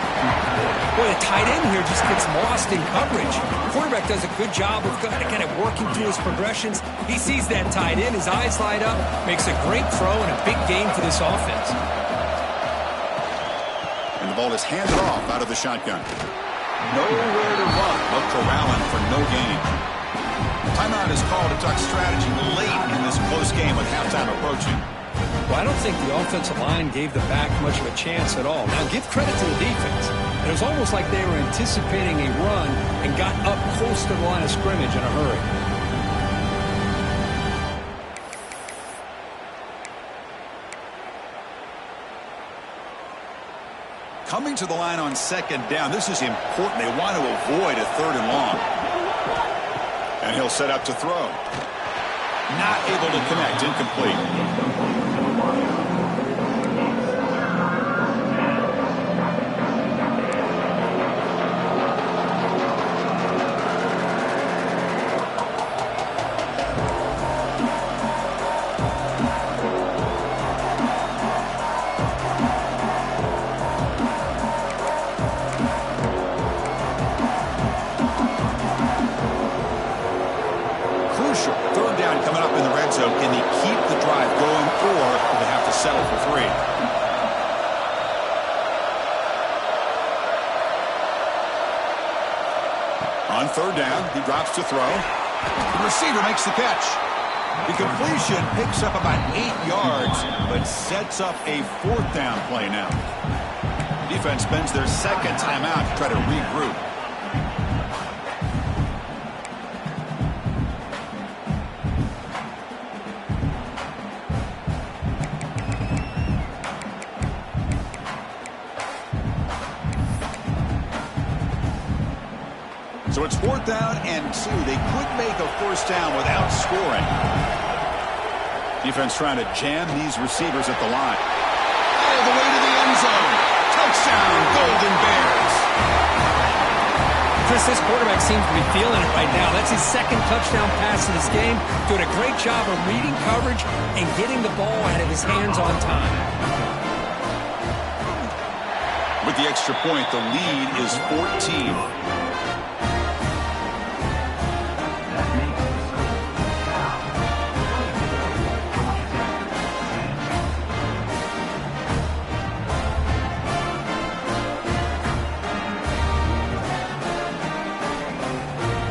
Boy, a tight end here just gets lost in coverage. The quarterback does a good job of kind of working through his progressions. He sees that tight end, his eyes light up, makes a great throw and a big gain for this offense. And the ball is handed off out of the shotgun. Nowhere to run. Look corralling for no gain. Timeout is called to talk strategy late in this close game with halftime approaching. Well, I don't think the offensive line gave the back much of a chance at all. Now, give credit to the defense. It was almost like they were anticipating a run and got up close to the line of scrimmage in a hurry. Coming to the line on second down, this is important. They want to avoid a third and long. And he'll set up to throw. Not able to connect, incomplete. Third down coming up in the red zone. Can they keep the drive going, or do they have to settle for 3? On third down, he drops to throw. The receiver makes the catch. The completion picks up about 8 yards, but sets up a 4th down play now. Defense spends their second timeout to try to regroup. So it's 4th down and 2. They could make a 1st down without scoring. Defense trying to jam these receivers at the line. All the way to the end zone. Touchdown, Golden Bears. Chris, this quarterback seems to be feeling it right now. That's his 2nd touchdown pass of this game. Doing a great job of reading coverage and getting the ball out of his hands on time. With the extra point, the lead is 14.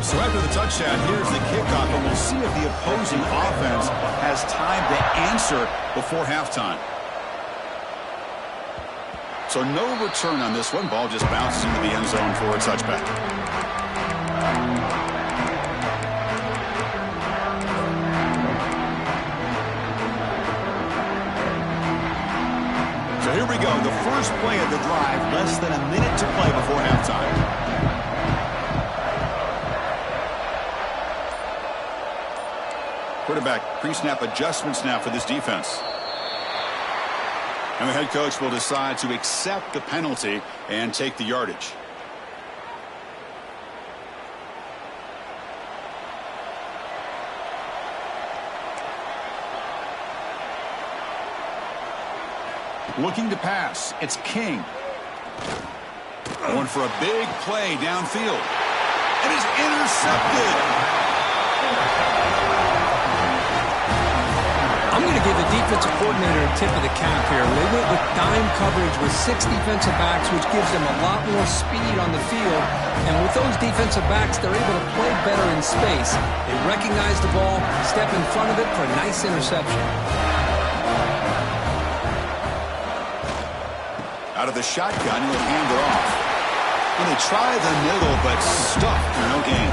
So after the touchdown, here's the kickoff, and we'll see if the opposing offense has time to answer before halftime. So no return on this one. Ball just bounces into the end zone for a touchback. So here we go. The first play of the drive, less than a minute to play before halftime. Quarterback pre-snap adjustments now for this defense. And the head coach will decide to accept the penalty and take the yardage. Looking to pass. It's King. Going for a big play downfield. It is intercepted. I'm going to give the defensive coordinator a tip of the cap here. They went with dime coverage with 6 defensive backs, which gives them a lot more speed on the field. And with those defensive backs, they're able to play better in space. They recognize the ball, step in front of it for a nice interception. Out of the shotgun, he'll hand it off. And they try the middle, but stuffed for no gain.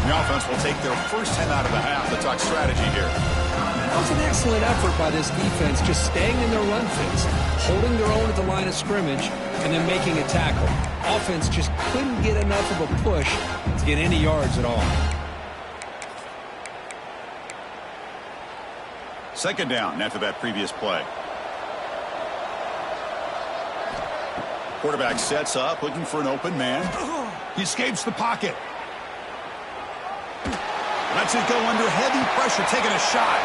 The offense will take their first 10 out of the half. The talk strategy here. That was an excellent effort by this defense, just staying in their run fits, holding their own at the line of scrimmage, and then making a tackle. Offense just couldn't get enough of a push to get any yards at all. Second down after that previous play. Quarterback sets up, looking for an open man. He escapes the pocket. Lets it go under heavy pressure, taking a shot.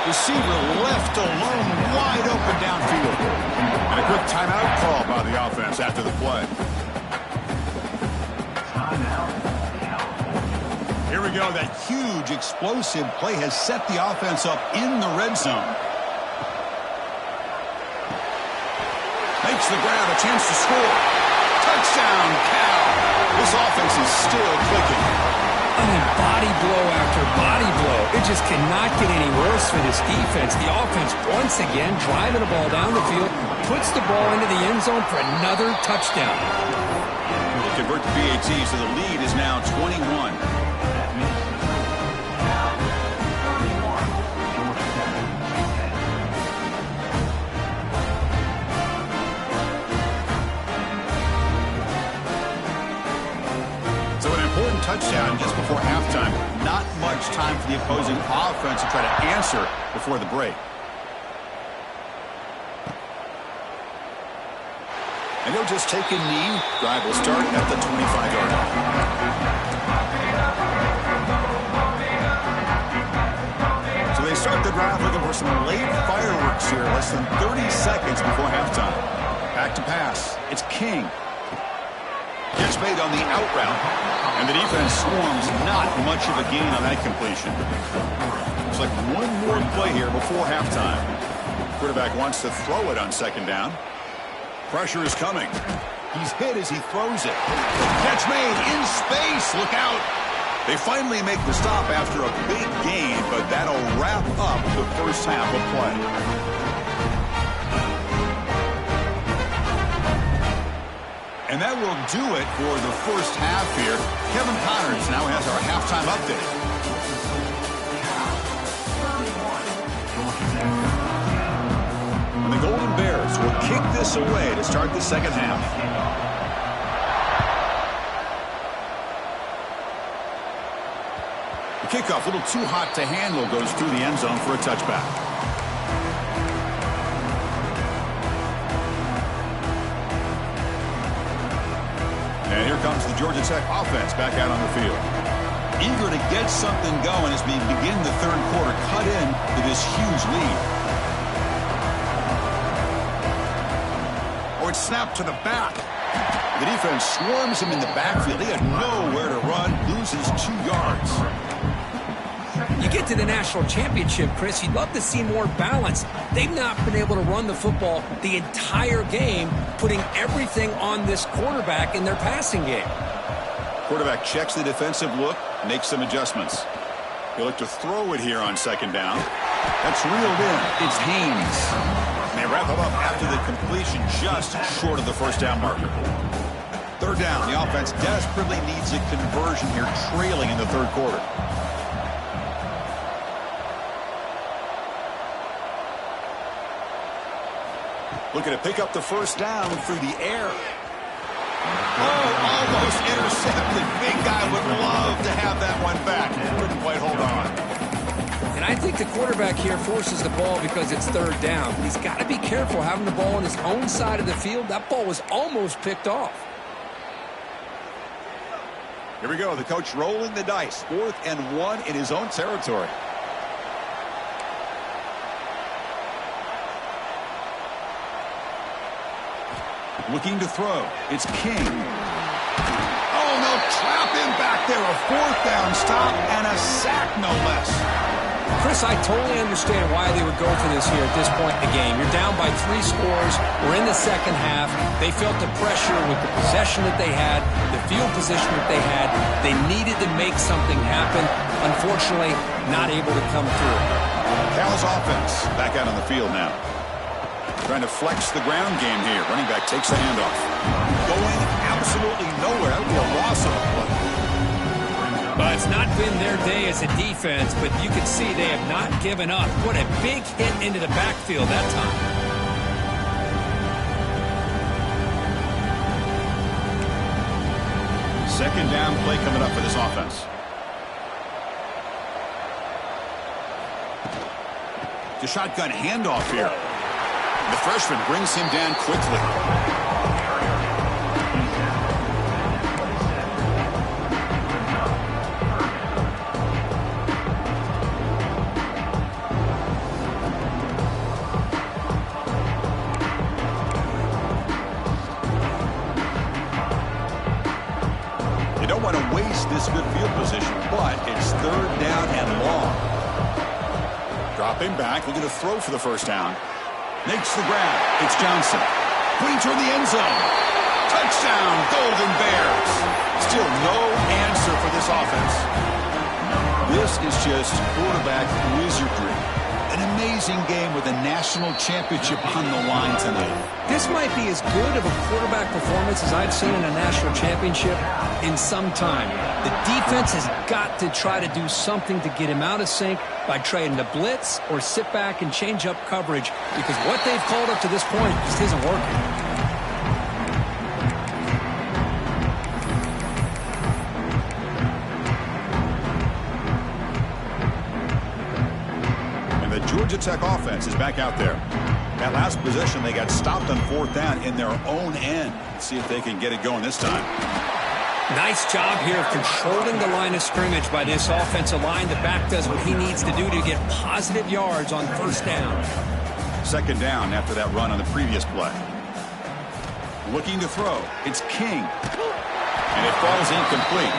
Receiver left alone, wide open downfield. And a quick timeout call by the offense after the play. Here we go. That huge, explosive play has set the offense up in the red zone. Makes the grab, a chance to score. Touchdown, Cal. This offense is still clicking. I mean, body blow after body blow. It just cannot get any worse for this defense. The offense, once again, driving the ball down the field, puts the ball into the end zone for another touchdown. We'll convert to PAT, so the lead is now 21. Touchdown just before halftime. Not much time for the opposing offense to try to answer before the break. And he'll just take a knee. Drive will start at the 25-yard line. So they start the drive looking for some late fireworks here. Less than 30 seconds before halftime. Back to pass. It's King. Catch made on the out route. And the defense swarms. Not much of a gain on that completion. Looks like one more play here before halftime. Quarterback wants to throw it on second down. Pressure is coming. He's hit as he throws it. Catch made in space. Look out. They finally make the stop after a big gain, but that'll wrap up the first half of play. And that will do it for the first half here. Kevin Connors now has our halftime update. And the Golden Bears will kick this away to start the second half. The kickoff, a little too hot to handle, goes through the end zone for a touchback. And here comes the Georgia Tech offense back out on the field. Eager to get something going as we begin the third quarter, cut in to this huge lead. Oh, it's snapped to the back. The defense swarms him in the backfield. He had nowhere to run, loses 2 yards. You get to the national championship, Chris, you'd love to see more balance. They've not been able to run the football the entire game, putting everything on this quarterback in their passing game. Quarterback checks the defensive look, makes some adjustments. He'll look to throw it here on second down. That's reeled in. It's Haynes. And they wrap him up after the completion just short of the first down marker. Third down, the offense desperately needs a conversion here, trailing in the third quarter. Looking to pick up the first down through the air. Oh, almost intercepted. Big guy would love to have that one back. Couldn't quite hold on. And I think the quarterback here forces the ball because it's third down. He's got to be careful having the ball on his own side of the field. That ball was almost picked off. Here we go. The coach rolling the dice. 4th and 1 in his own territory. Looking to throw. It's King. Oh, no, trap him back there. A 4th down stop and a sack, no less. Chris, I totally understand why they would go for this here at this point in the game. You're down by 3 scores. We're in the second half. They felt the pressure with the possession that they had, the field position that they had. They needed to make something happen. Unfortunately, not able to come through. Cal's offense back out on the field now. Trying to flex the ground game here. Running back takes the handoff. Going absolutely nowhere. That would be a loss of a play. It's not been their day as a defense, but you can see they have not given up. What a big hit into the backfield that time. Second down play coming up for this offense. The shotgun handoff here. The freshman brings him down quickly. want to waste this good field position, but it's third down and long. Dropping back, looking to throw for the first down. Makes the grab. It's Johnson. Putting toward the end zone. Touchdown, Golden Bears. Still no answer for this offense. This is just quarterback wizardry. An amazing game with a national championship on the line tonight. This might be as good of a quarterback performance as I've seen in a national championship in some time. The defense has got to try to do something to get him out of sync by trying to blitz or sit back and change up coverage, because what they've called up to this point just isn't working. Georgia Tech offense is back out there. That last possession, they got stopped on fourth down in their own end. Let's see if they can get it going this time. Nice job here of controlling the line of scrimmage by this offensive line. The back does what he needs to do to get positive yards on first down. Second down after that run on the previous play. Looking to throw. It's King. And it falls incomplete.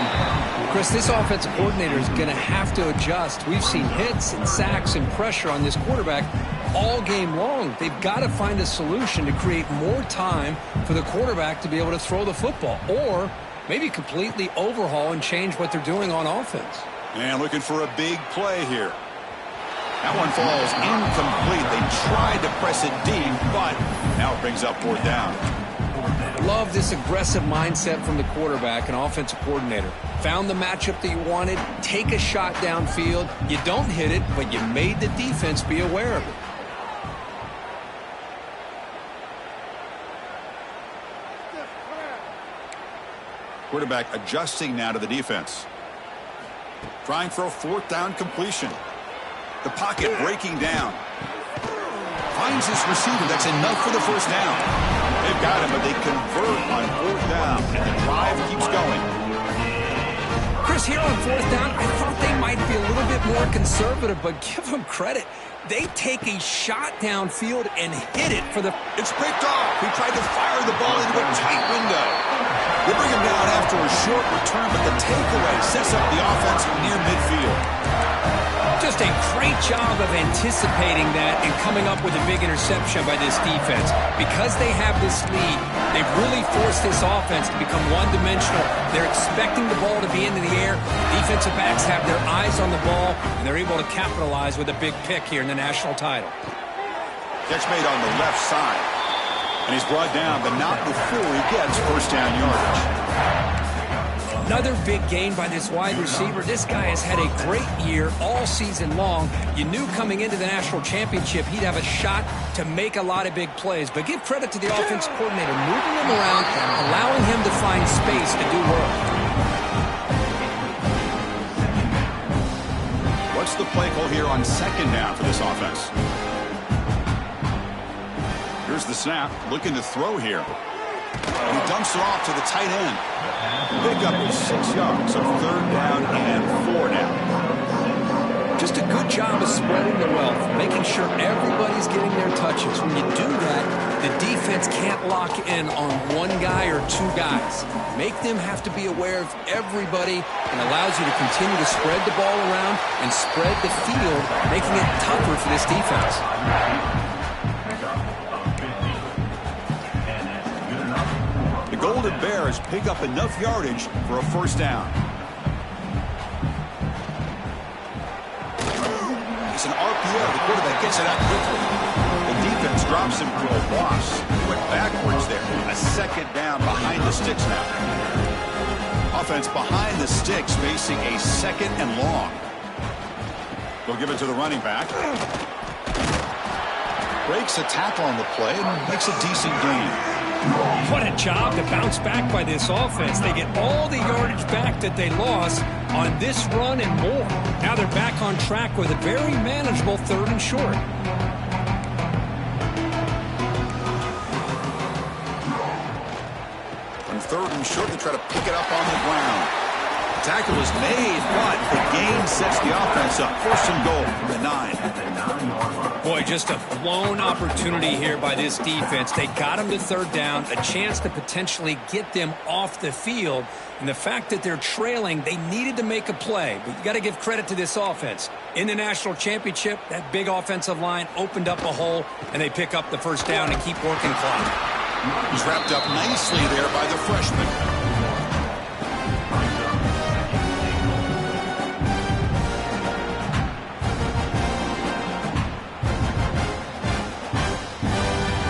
Chris, this offensive coordinator is going to have to adjust. We've seen hits and sacks and pressure on this quarterback all game long. They've got to find a solution to create more time for the quarterback to be able to throw the football, or maybe completely overhaul and change what they're doing on offense. And looking for a big play here. That one falls incomplete. They tried to press it deep, but now it brings up fourth down. Love this aggressive mindset from the quarterback and offensive coordinator. Found the matchup that you wanted, take a shot downfield. You don't hit it, but you made the defense be aware of it. Quarterback adjusting now to the defense. Trying for a fourth down completion. The pocket breaking down. Finds his receiver. That's enough for the first down. They've got him, but they convert on fourth down, and the drive keeps going. Chris, here on fourth down, I thought they might be a little bit more conservative, but give them credit. They take a shot downfield and hit it for the... It's picked off. He tried to fire the ball into a tight window. They bring him down after a short return, but the takeaway sets up the offense near midfield. Just a great job of anticipating that and coming up with a big interception by this defense. Because they have this lead, they've really forced this offense to become one-dimensional. They're expecting the ball to be into the air. Defensive backs have their eyes on the ball, and they're able to capitalize with a big pick here in the national title. Catch made on the left side. And he's brought down, but not before he gets first down yardage. Another big gain by this wide receiver. This guy has had a great year all season long. You knew coming into the national championship he'd have a shot to make a lot of big plays. But give credit to the offensive coordinator, moving him around, allowing him to find space to do work. What's the play call here on second down for this offense? Here's the snap, looking to throw here. He dumps it off to the tight end. Pickup is 6 yards, so third down and 4 now. Just a good job of spreading the wealth, making sure everybody's getting their touches. When you do that, the defense can't lock in on one guy or two guys. Make them have to be aware of everybody, and allows you to continue to spread the ball around and spread the field, making it tougher for this defense. The Golden Bears pick up enough yardage for a first down. It's an RPO. The quarterback gets it out quickly. The defense drops him for a loss. He went backwards there. A second down behind the sticks now. Offense behind the sticks facing a second and long. They'll give it to the running back. Breaks a tackle on the play and makes a decent gain. What a job to bounce back by this offense. They get all the yardage back that they lost on this run and more. Now they're back on track with a very manageable third and short. On third and short, they try to pick it up on the ground. Tackle is made, but the gain sets the offense up. First and goal from the 9. Boy, just a blown opportunity here by this defense. They got him to third down, a chance to potentially get them off the field. And the fact that they're trailing, they needed to make a play. But you got to give credit to this offense. In the national championship, that big offensive line opened up a hole, and they pick up the first down and keep working clock. He's wrapped up nicely there by the freshman.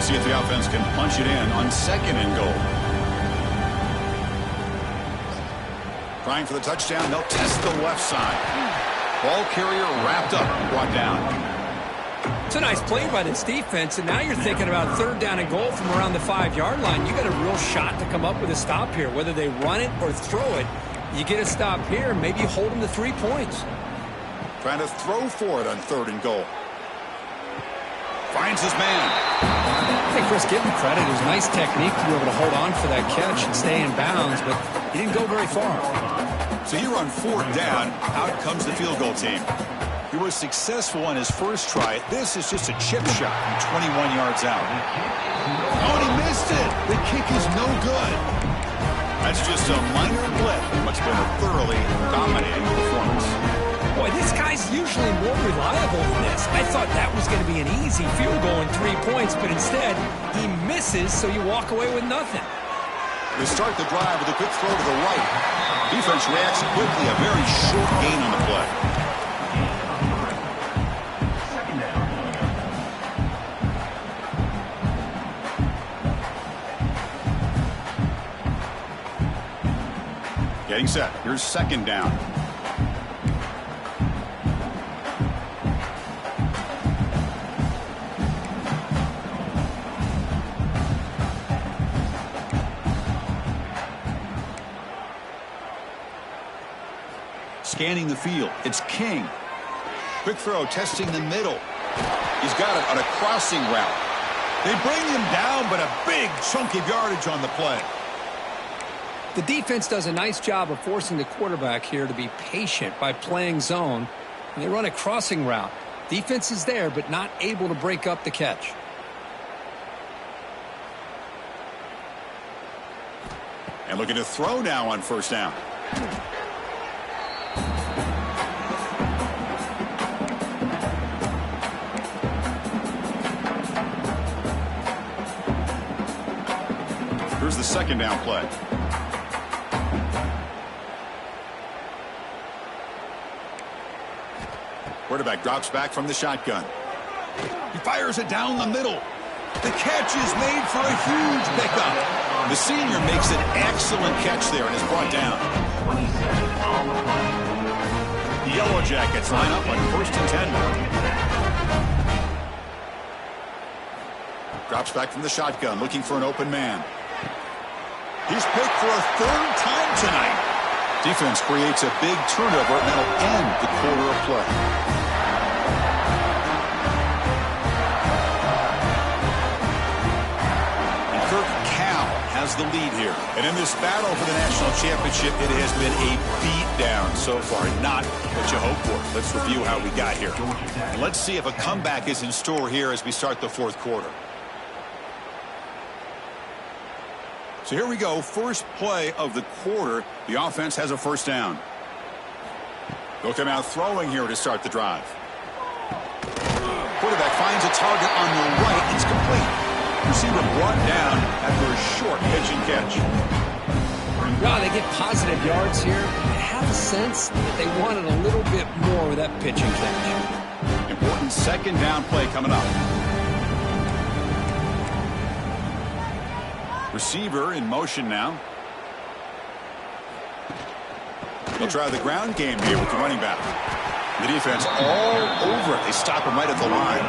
See if the offense can punch it in on second and goal. Trying for the touchdown. They'll test the left side. Ball carrier wrapped up and brought down. It's a nice play by this defense, and now you're thinking about third down and goal from around the 5-yard line. You got a real shot to come up with a stop here. Whether they run it or throw it, you get a stop here, maybe hold them to 3 points. Trying to throw for it on third and goal. Finds his man. Hey, Chris, give him credit. It was nice technique to be able to hold on for that catch and stay in bounds, but he didn't go very far. So here on fourth down, out comes the field goal team. He was successful on his first try. This is just a chip shot from 21 yards out. Oh, and he missed it. The kick is no good. That's just a minor blip in what's been a thoroughly dominating performance. Boy, this guy's usually more reliable than this. I thought that was going to be an easy field goal in 3 points, but instead, he misses, so you walk away with nothing. They start the drive with a quick throw to the right. Defense reacts quickly, a very short gain on the play. Getting set. Here's second down. Scanning the field. It's King. Quick throw, testing the middle. He's got it on a crossing route. They bring him down, but a big chunk of yardage on the play. The defense does a nice job of forcing the quarterback here to be patient by playing zone. And they run a crossing route. Defense is there, but not able to break up the catch. And looking to throw now on first down. Here's the second down play. Quarterback drops back from the shotgun. He fires it down the middle. The catch is made for a huge pickup. The senior makes an excellent catch there and is brought down. The Yellow Jackets line up on first and 10. Drops back from the shotgun, looking for an open man. He's picked for a third time tonight. Defense creates a big turnover, and that'll end the quarter of play. And Kirk Cal has the lead here. And in this battle for the national championship, it has been a beatdown so far. Not what you hope for. Let's review how we got here. And let's see if a comeback is in store here as we start the fourth quarter. So here we go, first play of the quarter. The offense has a first down. They'll come out throwing here to start the drive. Quarterback finds a target on the right. It's complete. Receiver brought down after a short pitch and catch. Wow, they get positive yards here. I have a sense that they wanted a little bit more with that pitch and catch. Important second down play coming up. Receiver in motion now. They'll try the ground game here with the running back. The defense all over it. They stop him right at the line.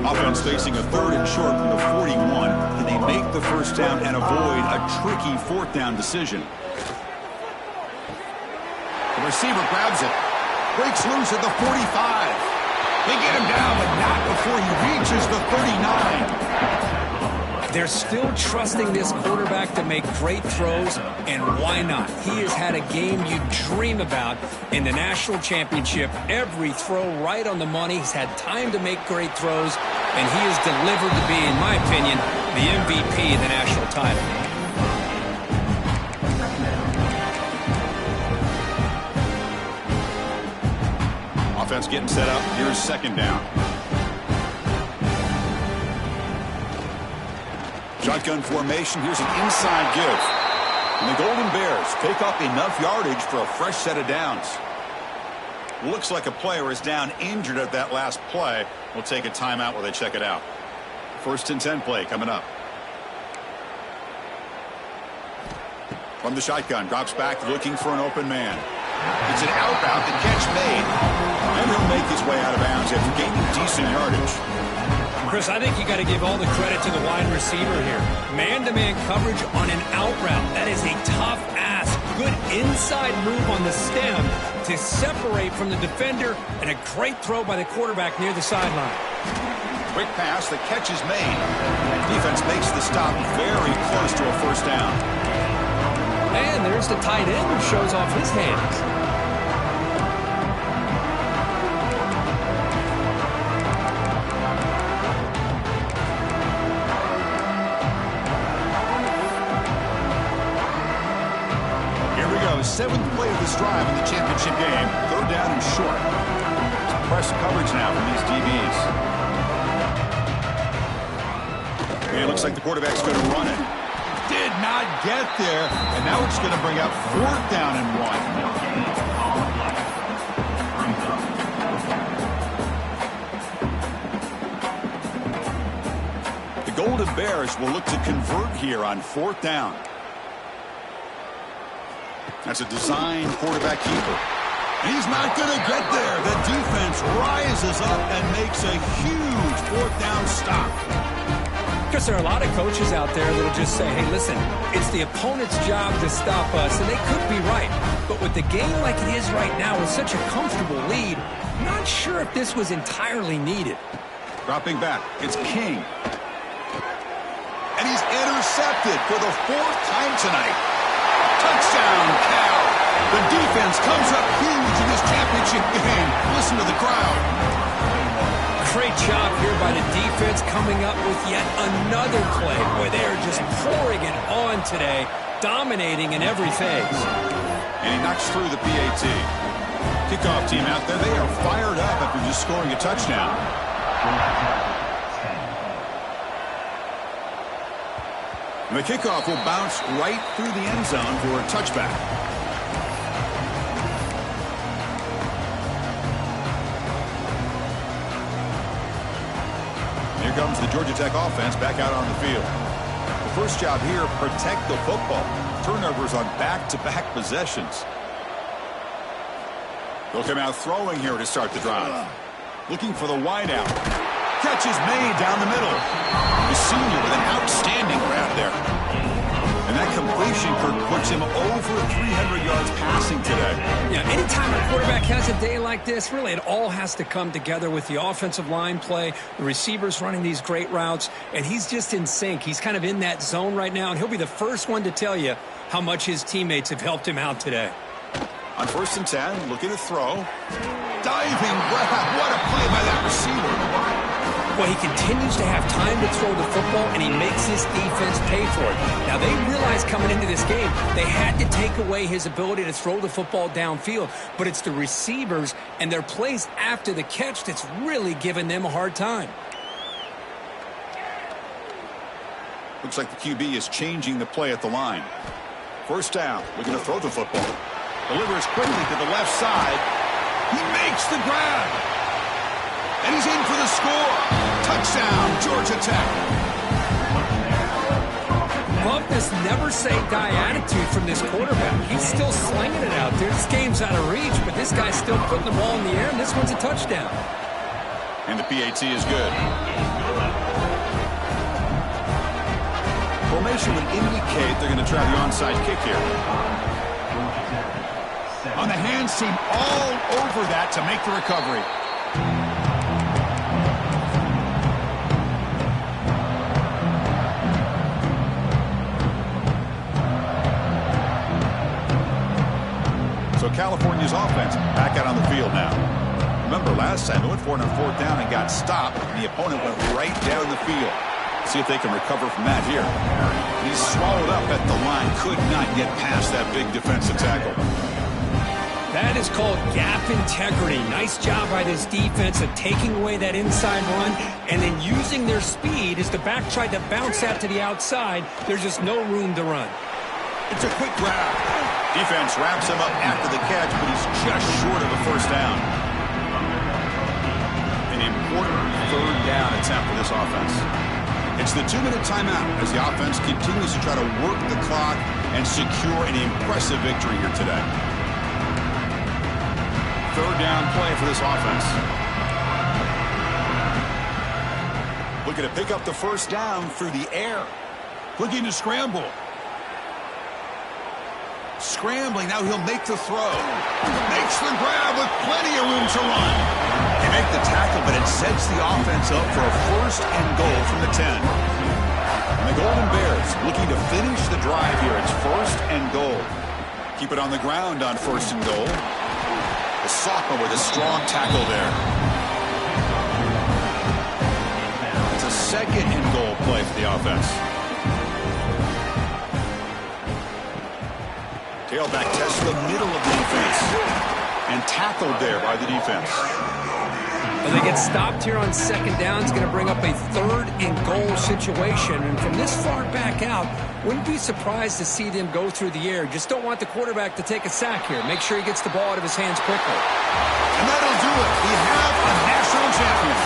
Offense facing a third and short from the 41. Can they make the first down and avoid a tricky fourth down decision? The receiver grabs it. Breaks loose at the 45. They get him down, but not before he reaches the 39. They're still trusting this quarterback to make great throws, and why not? He has had a game you dream about in the national championship. Every throw right on the money. He's had time to make great throws, and he has delivered to be, in my opinion, the MVP of the national title. Offense getting set up. Here's second down. Shotgun formation. Here's an inside give. And the Golden Bears take up enough yardage for a fresh set of downs. Looks like a player is down injured at that last play. We'll take a timeout while they check it out. 1st and 10 play coming up. From the shotgun, drops back looking for an open man. It's an out route, the catch made. And he'll make his way out of bounds after gaining decent yardage. Chris, I think you got to give all the credit to the wide receiver here. Man-to-man coverage on an out route. That is a tough ask. Good inside move on the stem to separate from the defender, and a great throw by the quarterback near the sideline. Quick pass, the catch is made. Defense makes the stop very close to a first down. And there's the tight end who shows off his hands. Here we go, 7th play of this drive in the championship game. 3rd down and short. It's press coverage now from these DBs. And it looks like the quarterback's going to run it. Did not get there, and now it's going to bring up 4th down and 1. The Golden Bears will look to convert here on 4th down. That's a designed quarterback keeper. And he's not going to get there. The defense rises up and makes a huge 4th down stop. Because there are a lot of coaches out there that will just say, hey, listen, it's the opponent's job to stop us, and they could be right. But with the game like it is right now with such a comfortable lead, I'm not sure if this was entirely needed. Dropping back, it's King. And he's intercepted for the 4th time tonight. Touchdown, Cal. The defense comes up huge in this championship game. Listen to the crowd. Great job here by the defense coming up with yet another play where they're just pouring it on today, dominating in every phase. And he knocks through the PAT. Kickoff team out there, they are fired up after just scoring a touchdown. And the kickoff will bounce right through the end zone for a touchback. Here comes the Georgia Tech offense back out on the field. The first job here, protect the football. Turnovers on back-to-back possessions. They'll come out throwing here to start the drive. Looking for the wideout. Catch is made down the middle. The senior with an outstanding grab there. And that completion, Kirk, puts him over 300 yards passing today. Yeah, anytime a quarterback has a day like this, really it all has to come together with the offensive line play, the receivers running these great routes, and he's just in sync. He's kind of in that zone right now, and he'll be the first one to tell you how much his teammates have helped him out today. On 1st and 10, looking to throw. Diving grab. What a play by that receiver. Well, he continues to have time to throw the football, and he makes his defense pay for it. Now, they realized coming into this game they had to take away his ability to throw the football downfield, but it's the receivers and their plays after the catch that's really giving them a hard time. Looks like the QB is changing the play at the line. 1st down, looking to throw the football. Delivers quickly to the left side. He makes the grab. And he's in for the score. Touchdown, Georgia Tech. Love this never-say-die attitude from this quarterback. He's still slinging it out there. This game's out of reach, but this guy's still putting the ball in the air, and this one's a touchdown. And the PAT is good. Formation would indicate they're going to try the onside kick here. On the hands team, all over that to make the recovery. his offense back out on the field now. Remember, last time they went for it on 4th down and got stopped. The opponent went right down the field. See if they can recover from that here. He's swallowed up at the line. Could not get past that big defensive tackle. That is called gap integrity. Nice job by this defense of taking away that inside run and then using their speed as the back tried to bounce out to the outside. There's just no room to run. It's a quick grab. Defense wraps him up after the catch, but he's just short of a 1st down. An important 3rd down attempt for this offense. It's the 2-minute timeout as the offense continues to try to work the clock and secure an impressive victory here today. 3rd down play for this offense. Looking to pick up the 1st down through the air. Looking to scramble. Scrambling, now he'll make the throw. Makes the grab with plenty of room to run. They make the tackle, but it sets the offense up for a 1st and goal from the 10. And the Golden Bears looking to finish the drive here. It's 1st and goal. Keep it on the ground on 1st and goal. The sophomore with a strong tackle there. It's a 2nd and goal play for the offense. Tailback tests the middle of the defense. And tackled there by the defense. Well, they get stopped here on 2nd down. It's going to bring up a 3rd and goal situation. And from this far back out, wouldn't be surprised to see them go through the air. Just don't want the quarterback to take a sack here. Make sure he gets the ball out of his hands quickly. And that'll do it. We have a national champion.